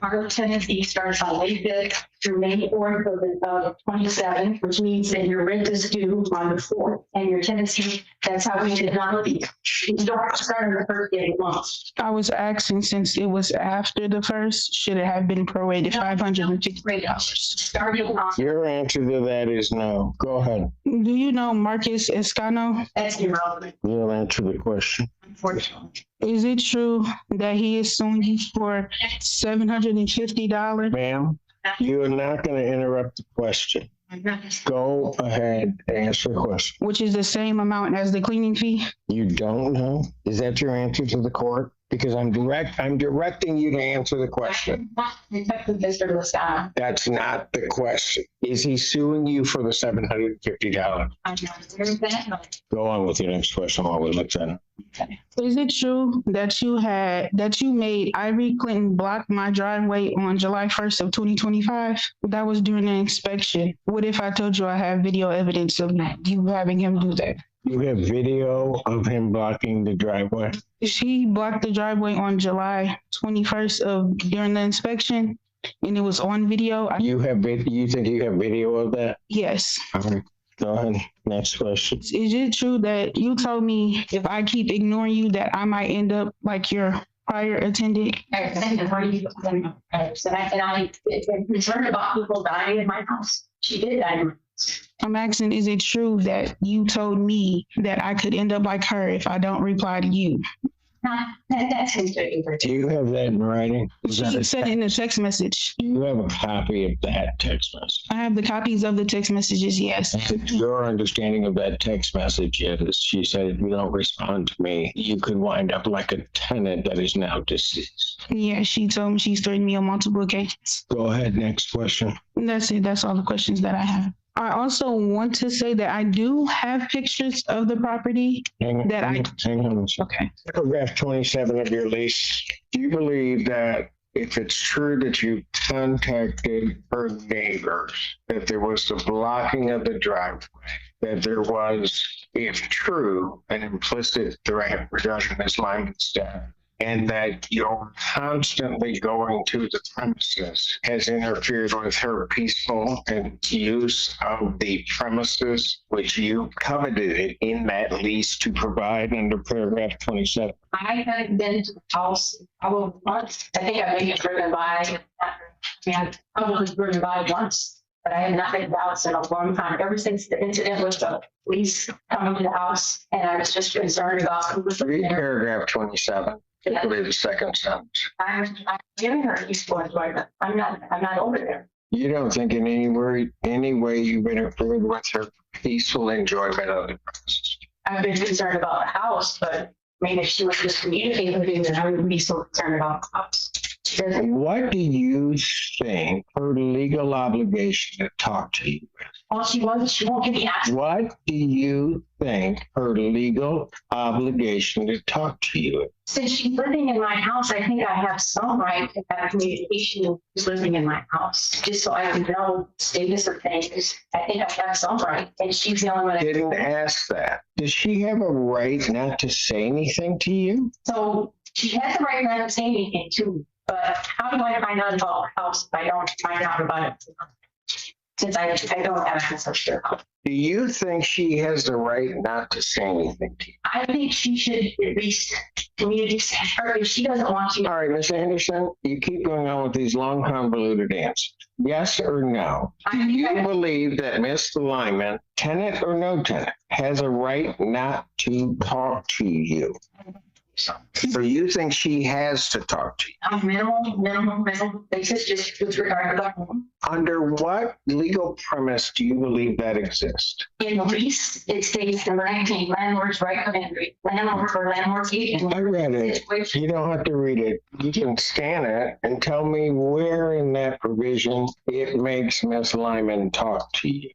our tenancy starts on May 5th through May 4th of 27, which means that your rent is due on the 4th. And your tenancy, that's how we did not leave. You don't start on the first day of the month. I was asking, since it was after the first, should it have been prorated $553? Starting on, Your answer to that is no. Go ahead. Do you know Marcus Escano? that's irrelevant, You'll answer the question. unfortunately. Is it true that he is suing you for $750? Ma'am, you are not going to interrupt the question. Go ahead and answer the question. Which is the same amount as the cleaning fee? You don't know? Is that your answer to the court? Because I'm directing you to answer the question. Detective Mr. Lascano. That's not the question. Is he suing you for the $750? I'm not hearing that. Go on with your next question while we look at it. Is it true that you made Ivory Clinton block my driveway on July 1st of 2025? That was during an inspection. What if I told you I have video evidence of you having him do that? You have video of him blocking the driveway? She blocked the driveway on July 21st during the inspection, and it was on video. You think you have video of that? Yes. All right. Go ahead. Next question. Is it true that you told me if I keep ignoring you that I might end up like your prior attendant? I'm concerned about people dying in my house. She did die in my house. I'm asking, is it true that you told me that I could end up like her if I don't reply to you? Do you have that in writing? She said in a text message. Do you have a copy of that text message? I have the copies of the text messages, yes. And your understanding of that text message is she said, if you don't respond to me, you could wind up like a tenant that is now deceased. Yeah, she told me she's threatened me on multiple occasions. Go ahead. Next question. That's it. That's all the questions that I have. I also want to say that I do have pictures of the property. Hang on a second. Okay. Paragraph 27 of your lease. Do you believe that if it's true that you contacted her neighbors, that there was the blocking of the driveway, that there was, if true, an implicit threat regarding Ms. Lyman's death, and that you're constantly going to the premises has interfered with her peaceful and use of the premises, which you coveted it in that lease to provide under paragraph 27? I haven't been to the house probably once. I think I may have driven by. I've probably driven by once, but I have not been to the house in a long time. Ever since the incident with the police coming to the house, and I was just concerned about who was Read there. paragraph 27. Particularly the second sentence. I'm giving her peaceful enjoyment. I'm not over there. You don't think in any way you've interfered with her peaceful enjoyment of the premises? I've been concerned about the house, but maybe if she was just communicating with me, then I wouldn't be so concerned about the house. She doesn't. What do you think her legal obligation to talk to you is? Well, she won't give me access. What do you think her legal obligation to talk to you is? Since she's living in my house, I think I have some right to have communication with who's living in my house, just so I can know the status of things. I think I have some right, and she's the only one. Didn't ask that. Does she have a right not to say anything to you? So she has the right not to say anything too, but how do I find out about the house if I don't find out about it? Since I don't have access to her house. Do you think she has the right not to say anything to you? I think she should at least communicate, or if she doesn't want to. All right, Ms. Anderson, you keep going on with these long, convoluted answers. Yes or no? Do you believe that Ms. Lyman, tenant or no tenant, has a right not to talk to you? So you think she has to talk to you? Minimal basis, just with regard to the home. Under what legal premise do you believe that exists? In the lease, it states number 19, landlord's right of entry. Landlord or landlord's agent. I read it. You don't have to read it. You can scan it and tell me where in that provision it makes Ms. Lyman talk to you.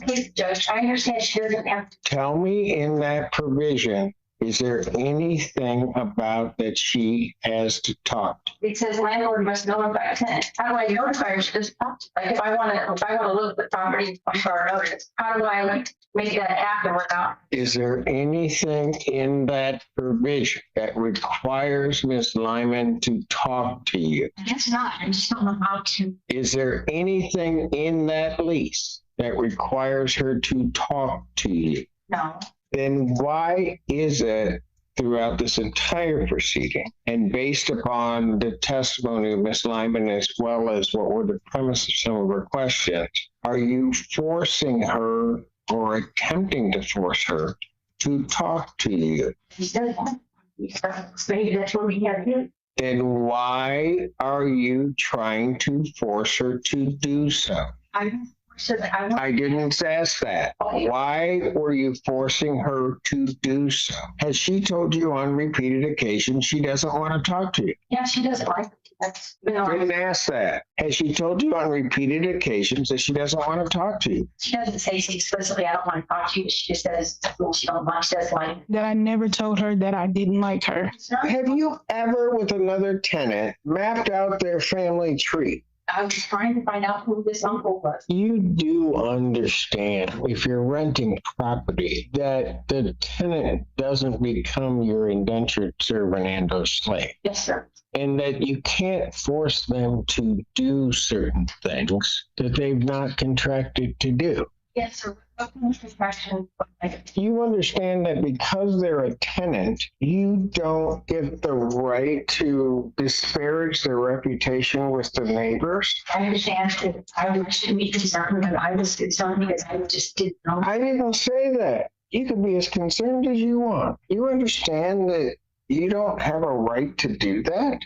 Please, Judge, I understand she doesn't have to. Tell me in that provision, is there anything about that she has to talk to? It says landlord must notify a tenant. How do I notify her she doesn't talk to? Like if I want to look at the property for notice, how do I make that happen without? Is there anything in that provision that requires Ms. Lyman to talk to you? I guess not. I just don't know how to. Is there anything in that lease that requires her to talk to you? No. Then why is it throughout this entire proceeding and based upon the testimony of Ms. Lyman as well as what were the premise of some of her questions, are you forcing her or attempting to force her to talk to you? He doesn't. Maybe that's what we have here. Then why are you trying to force her to do so? I'm I didn't ask that. Why were you forcing her to do so? Has she told you on repeated occasions she doesn't want to talk to you? Yeah, she doesn't like it. That's, Didn't ask that. Has she told you on repeated occasions that she doesn't want to talk to you? she doesn't say explicitly, I don't want to talk to you. She just says, well, she don't want, she doesn't like That I never told her that I didn't like her. it. Have you ever, with another tenant, mapped out their family tree? I was trying to find out who this uncle was. You do understand, if you're renting property, that the tenant doesn't become your indentured servant and or slave, Yes, sir. and that you can't force them to do certain things that they've not contracted to do. Yes, sir. You understand that because they're a tenant, you don't get the right to disparage their reputation with the neighbors? I understand that I shouldn't be concerned, but I was concerned because I just didn't know. I didn't say that. You can be as concerned as you want. You understand that you don't have a right to do that?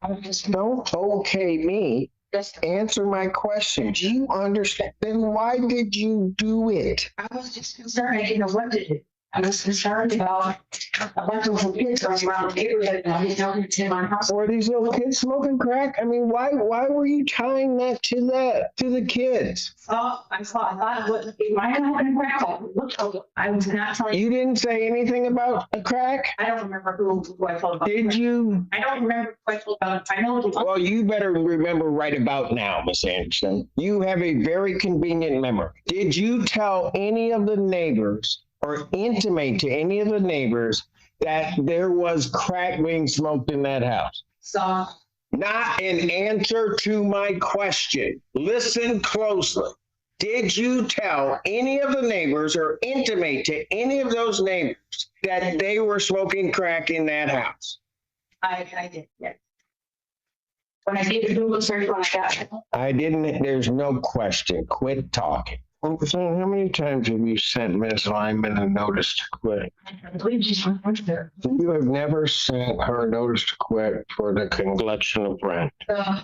I was just, Don't okay me. just, Answer my question. Do you understand? Then why did you do it? I was just concerned. I didn't know what to do. I was concerned about a bunch of little kids going around the neighborhood and I didn't know who's in my house. Or these little kids smoking crack? I mean, why were you tying that to the kids? I thought it wouldn't be my own crap. I was not telling you. You didn't say anything about the crack? I don't remember who I told about. Did you? I don't remember who I told about. I know it was. Well, you better remember right about now, Miss Anderson. You have a very convenient memory. Did you tell any of the neighbors or intimate to any of the neighbors that there was crack being smoked in that house? So Not an answer to my question. Listen closely. Did you tell any of the neighbors or intimate to any of those neighbors that they were smoking crack in that house? I did, yeah. When I did the Google search when I got it. I didn't. There's no question. Quit talking. So how many times have you sent Ms. Lyman a notice to quit? I believe she's went there. You have never sent her a notice to quit for the collection of rent. The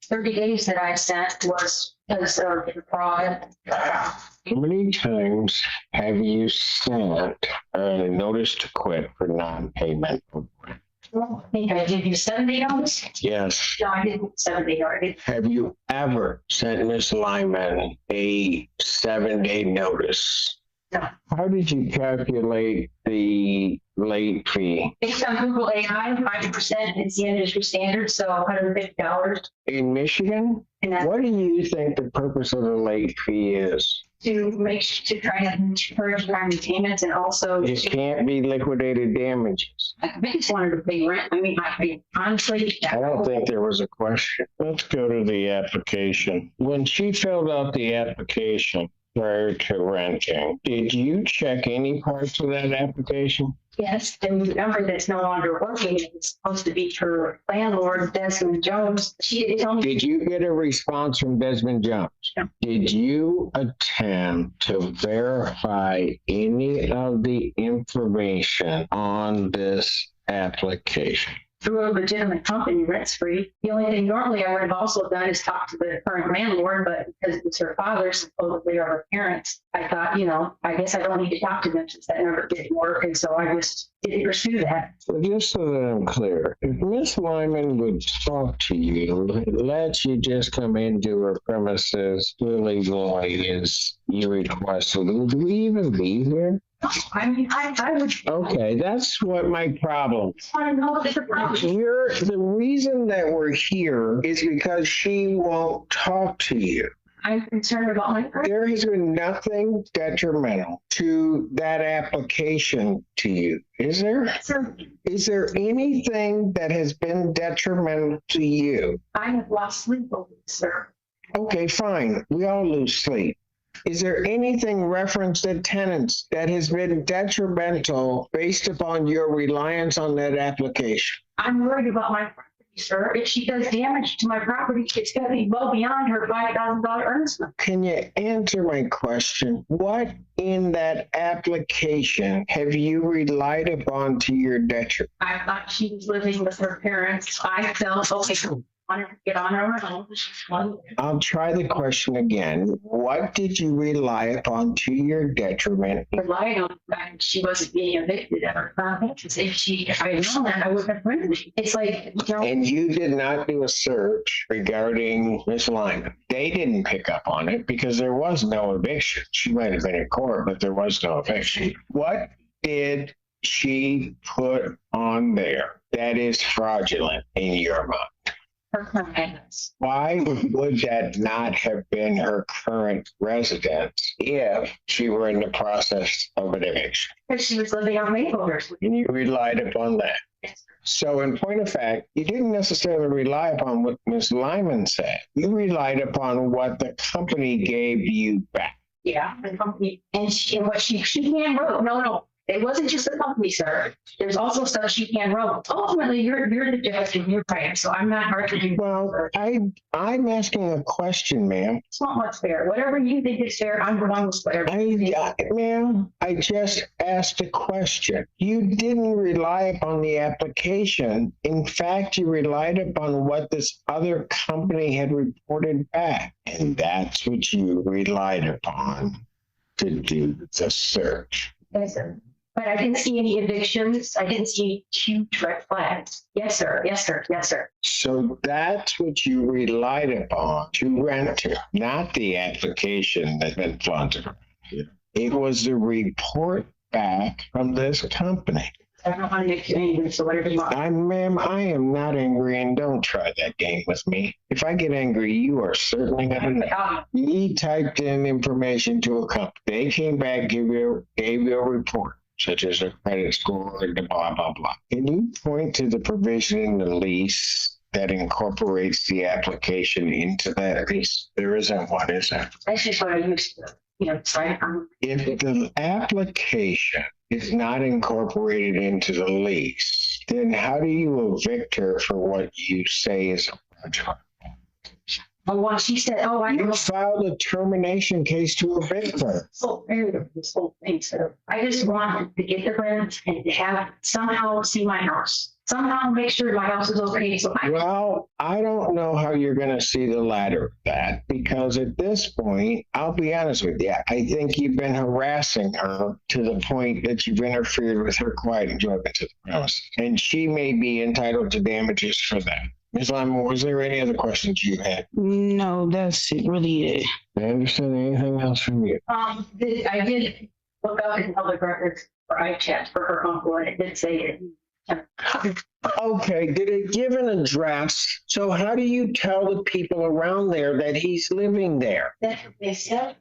30 days that I sent was because of the fraud. How many times have you sent a notice to quit for non-payment of rent? I think I gave you 7-day notice. Yes. No, I didn't 7-day notice. Have you ever sent Ms. Lyman a 7-day notice? No. How did you calculate the late fee? Based on Google AI, 5% is the industry standard, so $150. In Michigan? And that's What do you think the purpose of the late fee is? to try to encourage timely payments and also It can't be liquidated damages. I just wanted to pay rent. I mean, honestly, I don't think there was a question. Let's go to the application. When she filled out the application prior to renting, did you check any parts of that application? yes, the number that's no longer working is supposed to be her landlord, Desmond Jones. She didn't tell me. Did you get a response from Desmond Jones? No. Did you attempt to verify any of the information on this application? Through a legitimate company, rent's free. The only thing normally I would have also done is talk to the current landlord, but because it's her father, supposedly, or her parents, I thought, I guess I don't need to talk to them since that never did work. And so I just didn't pursue that. So just so that I'm clear, if Miss Lyman would talk to you, let you just come into her premises illegally as you requested, would we even be here? I mean, I would Okay, that's what my problem. just want to know that the problem. The reason that we're here is because she won't talk to you. I'm concerned about my There has been nothing detrimental to that application to you, is there? Sir, Is there anything that has been detrimental to you? I have lost sleep over this, sir. Okay, fine. We all lose sleep. Is there anything referenced to tenants that has been detrimental based upon your reliance on that application? I'm worried about my property, sir. If she does damage to my property, it's going to be well beyond her $5,000 earnest money. Can you answer my question? What in that application have you relied upon to your detriment? I thought she was living with her parents. I felt, okay, get on her own. I'll try the question again. What did you rely upon to your detriment? Relying on the fact that she wasn't being evicted ever. If I had known that, I would have rented it. It's like, you know. And you did not do a search regarding Miss Lyman. They didn't pick up on it because there was no eviction. She might have been in court, but there was no eviction. What did she put on there that is fraudulent in your mind? Her current address. Why would that not have been her current residence if she were in the process of an eviction? Because she was living on makeovers. And you relied upon that. So in point of fact, you didn't necessarily rely upon what Ms. Lyman said. You relied upon what the company gave you back. Yeah, the company. And what she hand wrote. No. It wasn't just the company, sir. There's also stuff she hand wrote. Ultimately, you're the judge and you're right. So I'm not arguing. Well, I'm asking a question, ma'am. It's not what's fair. Whatever you think is fair, I'm the one who's fair. Ma'am, I just asked a question. You didn't rely upon the application. In fact, you relied upon what this other company had reported back. And that's what you relied upon to do the search. Yes, sir. But I didn't see any evictions. I didn't see huge red flags. Yes, sir. Yes, sir. Yes, sir. So that's what you relied upon to rent to, not the application that been flaunted. Yeah. It was the report back from this company. I don't know how to make you angry, so whatever you want. Ma'am, I am not angry, and don't try that game with me. If I get angry, you are certainly going to know. He typed in information to a company. They came back, gave you a report, such as a credit score, and blah, blah, blah. Can you point to the provision in the lease that incorporates the application into that lease? There isn't one, is there? That's just what I used to, If the application is not incorporated into the lease, then how do you evict her for what you say is a fraudulent? Well, she said, I You know. filed a termination case to evict her. So, this whole thing, so I just wanted to get the rent and to have somehow see my house. Somehow make sure my house is okay. So Well, I don't know how you're going to see the latter of that, because at this point, I'll be honest with you, I think you've been harassing her to the point that you've interfered with her quiet enjoyment of the premises, and she may be entitled to damages for that. Ms. Lyman, was there any other questions you had? No, that's really it. I understand. Anything else from you? I did look up in public records for iChat for her uncle, and it did say it. Okay, did it give an address? So how do you tell the people around there that he's living there? That's what they said.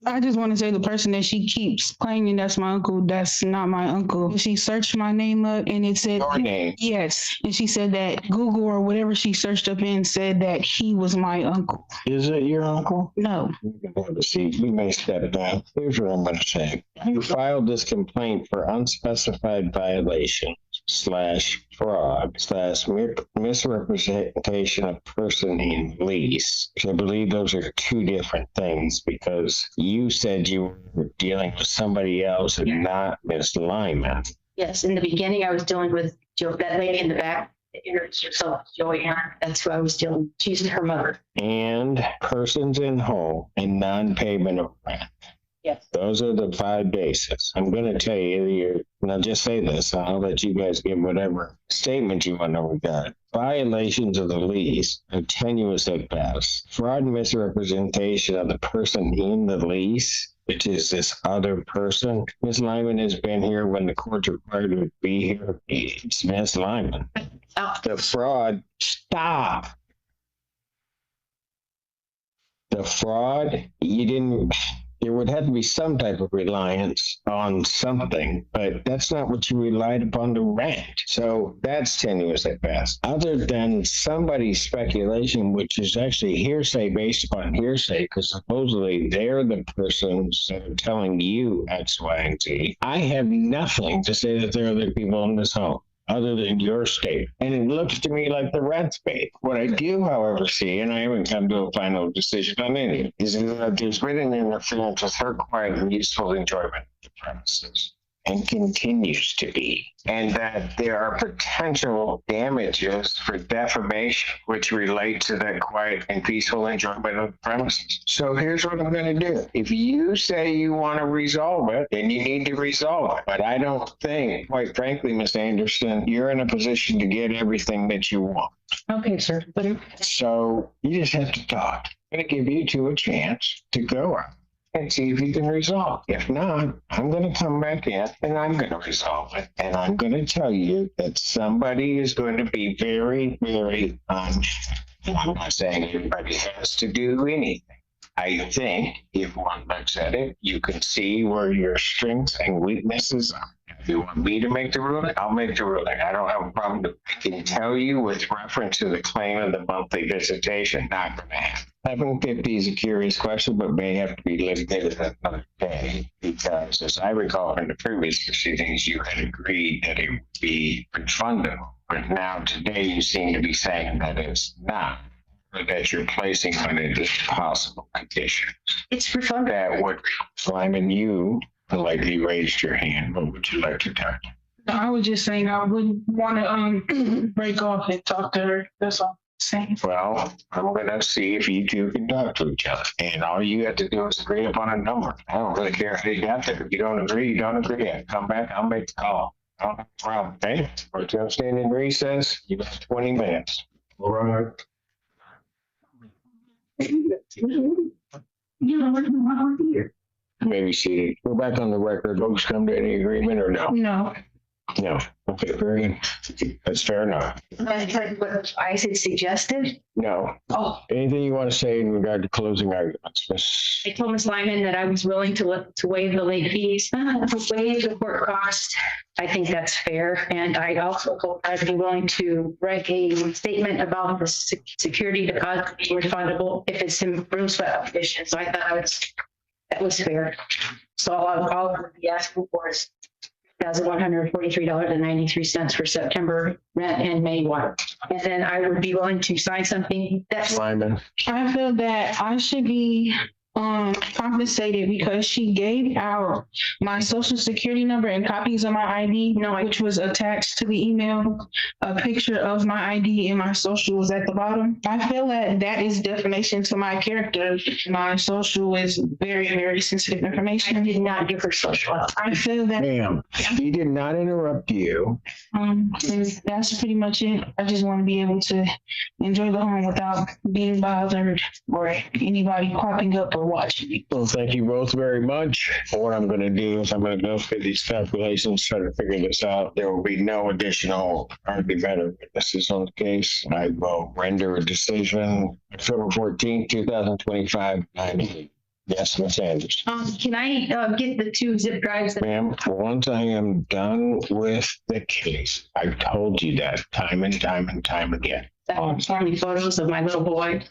I just want to say the person that she keeps claiming that's my uncle, that's not my uncle. She searched my name up and it said, Your name? Yes. And she said that Google or whatever she searched up in said that he was my uncle. Is it your uncle? No. We may step down. Here's what I'm going to say. You filed this complaint for unspecified violation /fraud / misrepresentation of person in lease. I believe those are two different things, because you said you were dealing with somebody else and not Ms. Lyman. Yes, in the beginning, I was dealing with that lady in the back. Introduce yourself, Joey Aaron. That's who I was dealing with. She's her mother. And persons in home and non-payment of rent. Yes. Those are the 5 bases. I'm going to tell you, and I'll just say this, and I'll let you guys give whatever statement you want to regard. Violations of the lease are tenuous at best. Fraud and misrepresentation of the person in the lease, which is this other person. Ms. Lyman has been here when the court's required to be here. It's Ms. Lyman. The fraud, stop. The fraud, there would have to be some type of reliance on something, but that's not what you relied upon to rent. So that's tenuous at best. Other than somebody's speculation, which is actually hearsay based upon hearsay, because supposedly they're the persons that are telling you X, Y, and Z. I have nothing to say that there are other people in this home other than your statement. And it looks to me like the rent's paid. What I do, however, see, and I haven't come to a final decision on any, is that there's been an interference with her quiet and useful enjoyment of the premises. and continues to be, and that there are potential damages for defamation, which relate to the quiet and peaceful enjoyment of the premises. So here's what I'm going to do. If you say you want to resolve it, then you need to resolve it. But I don't think, quite frankly, Ms. Anderson, you're in a position to get everything that you want. Okay, sir. But So you just have to talk. I'm going to give you two a chance to go out and see if you can resolve. If not, I'm going to come back in and I'm going to resolve it. And I'm going to tell you that somebody is going to be very, very I'm not saying everybody has to do anything. I think if one looks at it, you can see where your strengths and weaknesses are. If you want me to make the ruling, I'll make the ruling. I don't have a problem. I can tell you with reference to the claim of the monthly visitation, not going to happen. 750 is a curious question, but may have to be litigated another day, because as I recall from the previous proceedings, you had agreed that it would be refundable. But now today you seem to be saying that it's not, or that you're placing on it as possible conditions. it's refundable. That would, Lyman, you politely raised your hand. What would you like to touch? I was just saying I wouldn't want to break off and talk to her. That's all I'm saying. Well, I'm going to see if you two can talk to each other. And all you have to do is agree upon a number. I don't really care how you got there. If you don't agree, you don't agree. Come back, I'll make the call. I don't have a problem, okay? We're going to stand in recess. You got 20 minutes. All right. You know, I'm here. Maybe seated. Go back on the record. Folks come to any agreement or no? No. No. Okay, very good. That's fair enough. What I said suggested. No. Oh, Anything you want to say in regard to closing arguments, Miss? I told Ms. Lyman that I was willing to waive the late fees, waive the court cost. I think that's fair. And I also told her I'd be willing to write a statement about the security deposit being refundable if it's in room sweat condition. So I thought that was fair. So all I would be asking for is $1,143.93 for September rent and May water. And then I would be willing to sign something that's Lyman. I feel that I should be compensated because she gave out my social security number and copies of my ID, which was attached to the email. A picture of my ID and my social was at the bottom. I feel that that is defamation to my character. My social is very, very sensitive information. I did not give her social. I feel that Ma'am, he did not interrupt you. and that's pretty much it. I just want to be able to enjoy the home without being bothered or anybody popping up or watching me. Well, thank you both very much. What I'm going to do is I'm going to go through these calculations, try to figure this out. There will be no additional argument or witnesses on the case. I will render a decision October 14, 2025, 9:00. Yes, Ms. Anderson. Can I get the 2 zip drives? Ma'am, once I am done with the case, I've told you that time and time and time again. That photos of my little boy.